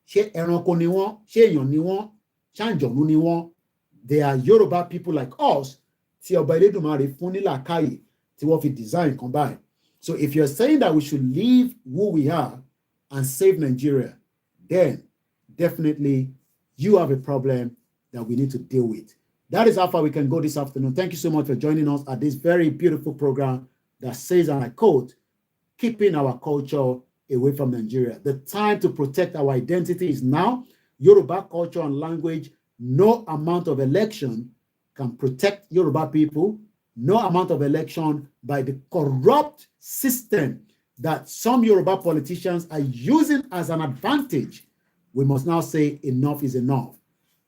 Ṣé ẹranko ni wọ́n? Ṣé èèyàn ni wọ́n? Ṣé àǹjọ̀nú ni wọ́n? They are Yoruba people like us tí ọba Elédùmarè fún ní làákàyè tí wọ́n fi design kan báyìí. So if you're saying that we should leave who we are and save Nigeria, then definitely you have a problem that we need to deal with. That is how far we can go this afternoon. Thank you so much for joining us at this very beautiful program that says, and I quote, keeping our culture away from Nigeria. The time to protect our identity is now. Yoruba culture and language, no amount of election can protect Yoruba people. No amount of election by the corrupt system that some Yoruba politicians are using as an advantage. We must now say enough is enough.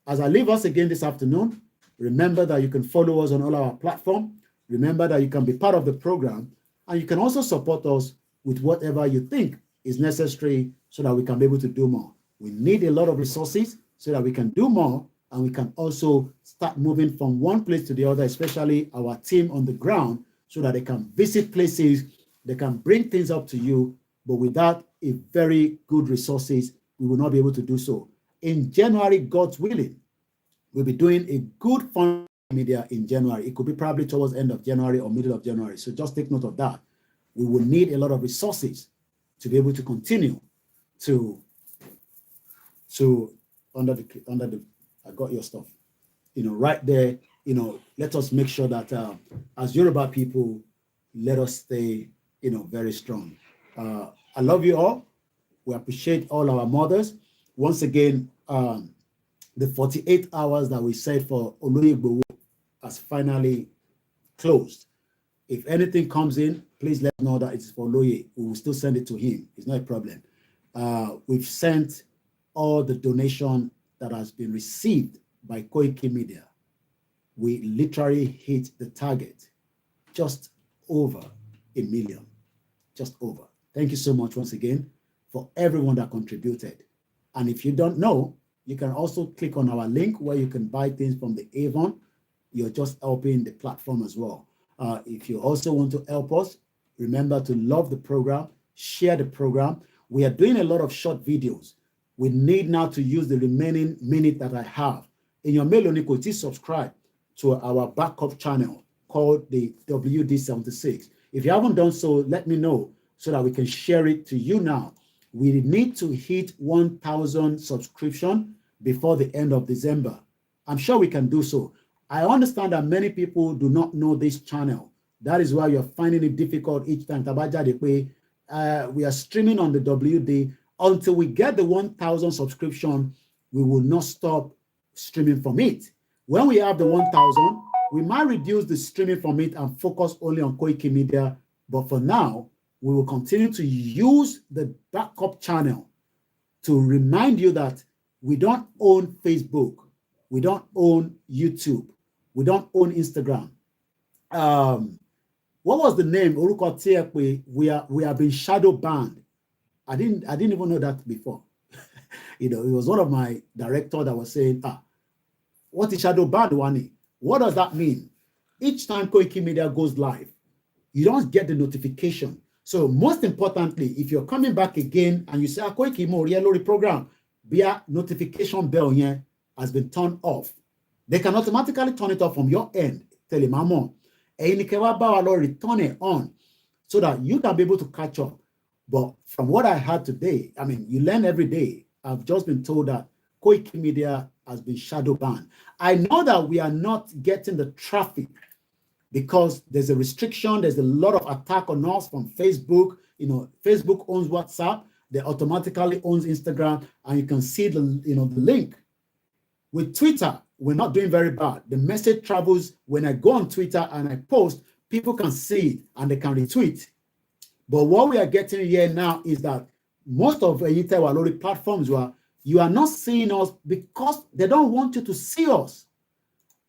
As I leave us again this afternoon, remember that you can follow us on all our platforms. Remember that you can be part of the program, and you can also support us with whatever you think is necessary so that we can be able to do more. We need a lot of resources so that we can do more, and we can also start moving from one place to the other, especially our team on the ground, so that they can visit places, they can bring things up to you, but without a very good resources, we will not be able to do so. In January, God's willing, we'll be doing a good fund media in January. It could be probably towards the end of January or middle of January. So just take note of that. We will need a lot of resources to be able to continue to under the I got your stuff, right there. Let us make sure that as Yoruba people, let us stay, very strong. I love you all. We appreciate all our mothers. Once again, the 48 hours that we said for Oloyegbowo has finally closed. If anything comes in, please let us know that it's for Oloye. We will still send it to him. It's not a problem. We've sent all the donation that has been received by KOIKIMEDIA. We literally hit the target, just over 1 million, just over. Thank you so much once again for everyone that contributed. And if you don't know, you can also click on our link where you can buy things from the Avon. You're just helping the platform as well. If you also want to help us, remember to love the program, share the program. We are doing a lot of short videos. We need now to use the remaining minute that I have. In your mail, Onikoti, subscribe to our backup channel called the WD76. If you haven't done so, let me know so that we can share it to you now. We need to hit 1,000 subscription before the end of December. I'm sure we can do so. I understand that many people do not know this channel. That is why you're finding it difficult each time. We are streaming on the WD. Until we get the 1,000 subscription, we will not stop streaming from it. When we have the 1,000, we might reduce the streaming from it and focus only on KOIKIMEDIA. But for now, we will continue to use the backup channel to remind you that we don't own Facebook. We don't own YouTube. We don't own Instagram. What was the name? We have been shadow banned. I didn't even know that before. It was one of my directors that was saying, what is shadow ban, Wani? What does that mean? Each time KOIKIMEDIA goes live, you don't get the notification. So most importantly, if you're coming back again and you say, KOIKIMEDIA program, via notification bell here has been turned off. They can automatically turn it off from your end. Tell him, return it on so that you can be able to catch up. But from what I heard today, you learn every day. I've just been told that KOIKIMEDIA has been shadow banned. I know that we are not getting the traffic because there's a restriction. There's a lot of attack on us from Facebook. Facebook owns WhatsApp. They automatically owns Instagram, and you can see the link. With Twitter, we're not doing very bad. The message travels when I go on Twitter and I post, people can see it and they can retweet. But what we are getting here now is that most of the platforms you are not seeing us because they don't want you to see us.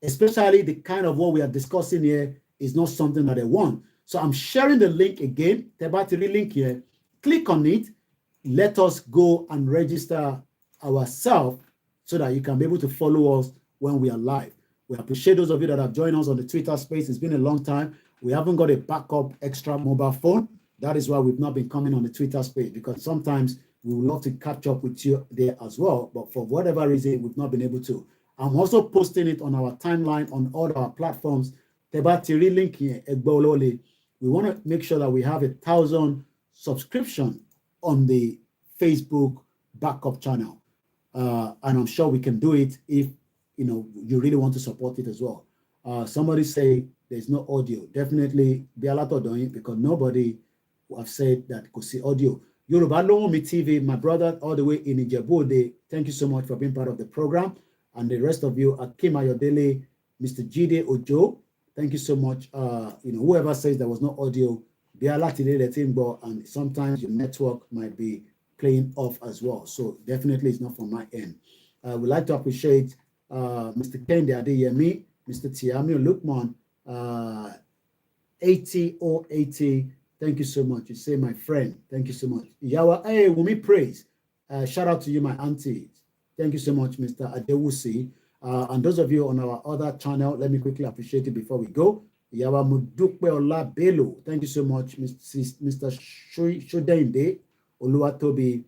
Especially the kind of what we are discussing here is not something that they want. So I'm sharing the link again, the battery link here. Click on it. Let us go and register ourselves so that you can be able to follow us when we are live. We appreciate those of you that have joined us on the Twitter space. It's been a long time. We haven't got a backup extra mobile phone. That is why we've not been coming on the Twitter space, because sometimes we would love to catch up with you there as well. But for whatever reason, we've not been able to. I'm also posting it on our timeline on all our platforms. Tebatiri link here, we want to make sure that we have 1,000 subscription on the Facebook backup channel. And I'm sure we can do it if you really want to support it as well. Somebody say there's no audio. Definitely be a lot of doing it, because nobody have said that could see audio. Yoruba Lomi TV, my brother all the way in Ijebu, thank you so much for being part of the program. And the rest of you, Akim Ayodele, Mr. Jide Ojo, thank you so much. Whoever says there was no audio, be a lot today, and sometimes your network might be playing off as well. So definitely it's not from my end. We'd like to appreciate Mr. Kendi Adeyemi, Mr. Tiami Lukman, 80. Thank you so much. You say my friend. Thank you so much. Yawa, hey, Wumi praise. Shout out to you, my auntie. Thank you so much, Mr. Adewusi. And those of you on our other channel, let me quickly appreciate it before we go. Yawa Mudukwe Ola Belo. Thank you so much, Mr. Shodende Oluwatobi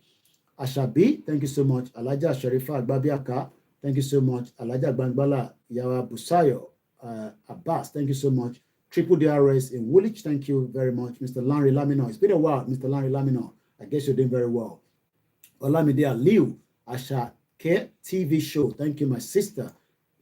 Ashabi. Thank you so much. Alaja Sharifa Agbabiaka. Thank you so much. Alaja Bangbala Yawa Busayo Abbas. Thank you so much. Triple DRS in Woolwich. Thank you very much, Mr. Larry Lamino. It's been a while, Mr. Larry Lamino. I guess you're doing very well. Olamide Liu Asha K TV show. Thank you, my sister.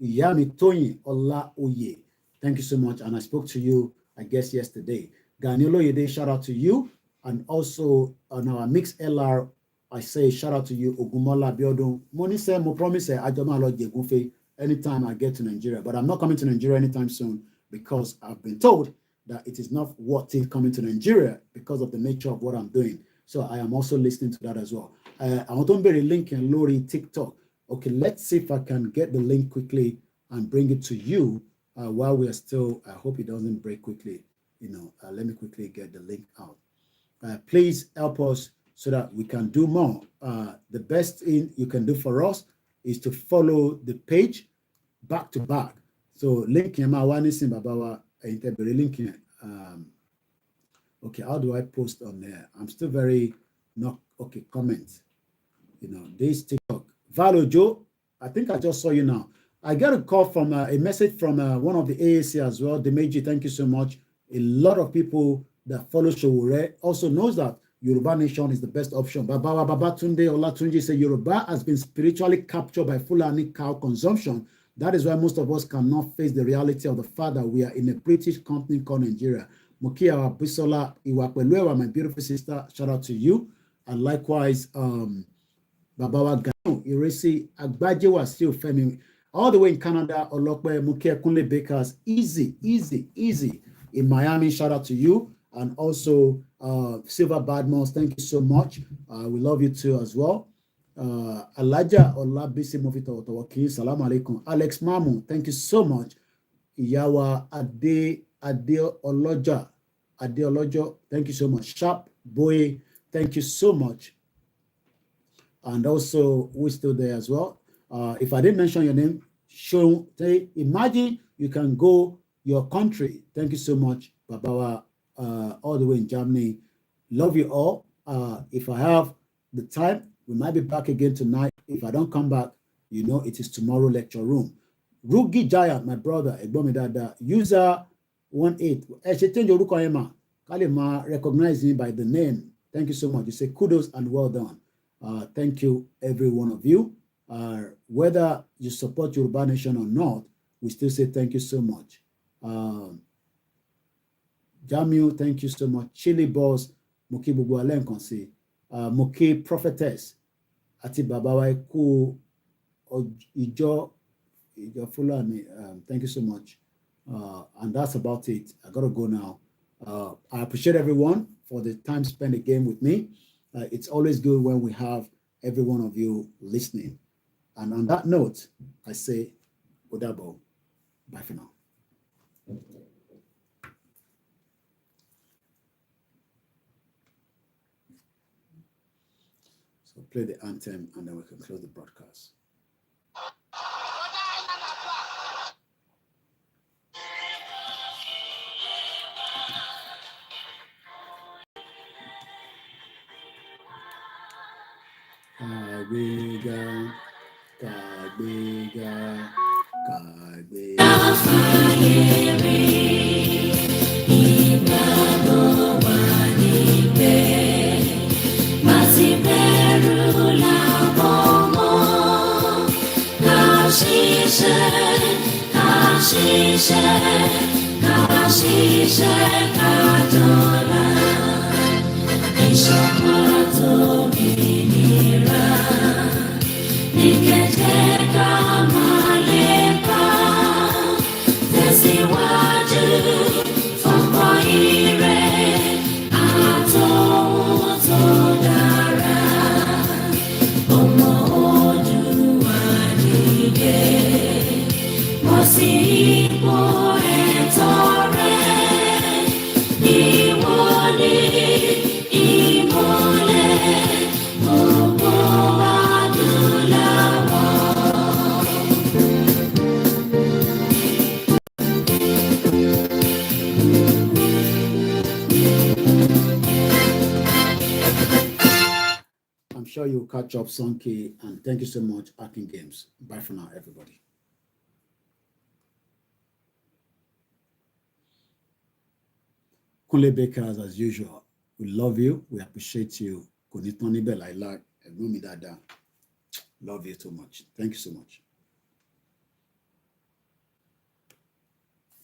Iyami Toyin Ola Oye. Thank you so much. And I spoke to you, I guess, yesterday. Ganiolo Yede, shout out to you. And also on our Mix LR, I say shout out to you, Ogumola Biodun. Money say, mo promise, Ajamalo Jegufe anytime I get to Nigeria. But I'm not coming to Nigeria anytime soon, because I've been told that it is not worth it coming to Nigeria because of the nature of what I'm doing. So I am also listening to that as well. I want to be a link in Lori TikTok. Okay, let's see if I can get the link quickly and bring it to you while we are still. I hope it doesn't break quickly. Let me quickly get the link out. Please help us so that we can do more. The best thing you can do for us is to follow the page back to back. So link here, Babawa, link here. Okay, how do I post on there? I'm still very not okay. Comment. This TikTok. Valo Joe, I think I just saw you now. I got a call from a message from one of the AAC as well. Demeji, thank you so much. A lot of people that follow Showore also knows that Yoruba Nation is the best option. Babawa Babatunde Olatunji say Yoruba has been spiritually captured by Fulani cow consumption. That is why most of us cannot face the reality of the fact that we are in a British company called Nigeria. Mukia Bisola Iwapelwewa, my beautiful sister, shout out to you. And likewise, Babawa Gano, Iresi Agbajewa still Femi, all the way in Canada, Olokwe Mukia Kunle Bakers, easy. In Miami, shout out to you. And also Silver Badmos, thank you so much. We love you too as well. Alaja Olabisi Movito Otawaki, Salam Alaikum. Alex Mamu, thank you so much. Yawa Ade Olojo, thank you so much. Sharp Boy, thank you so much. And also, we're still there as well. If I didn't mention your name, imagine you can go your country. Thank you so much, Babawa, all the way in Germany. Love you all. If I have the time, we might be back again tonight. If I don't come back, it is tomorrow lecture room. Rugi Giant, my brother, user 18. Kalima recognize me by the name. Thank you so much. You say kudos and well done. Thank you, every one of you. Whether you support Yoruba Nation or not, we still say thank you so much. Jamil, thank you so much. Chili Boss, Moki Bubu Alen Konsi, Moki Prophetess, Ati Babawa Ku Ijo Thank you so much. And that's about it. I got to go now. I appreciate everyone for the time spent again with me. It's always good when we have every one of you listening. And on that note, I say, Odabo. Bye for now. So play the anthem and then we can close the broadcast. Kagbega, Kagbega, I'm sure you'll catch up, Sonke, and thank you so much, Akin Games. Bye for now, everybody. Kunle Bakers, as usual, we love you, we appreciate you. Love you too much. Thank you so much.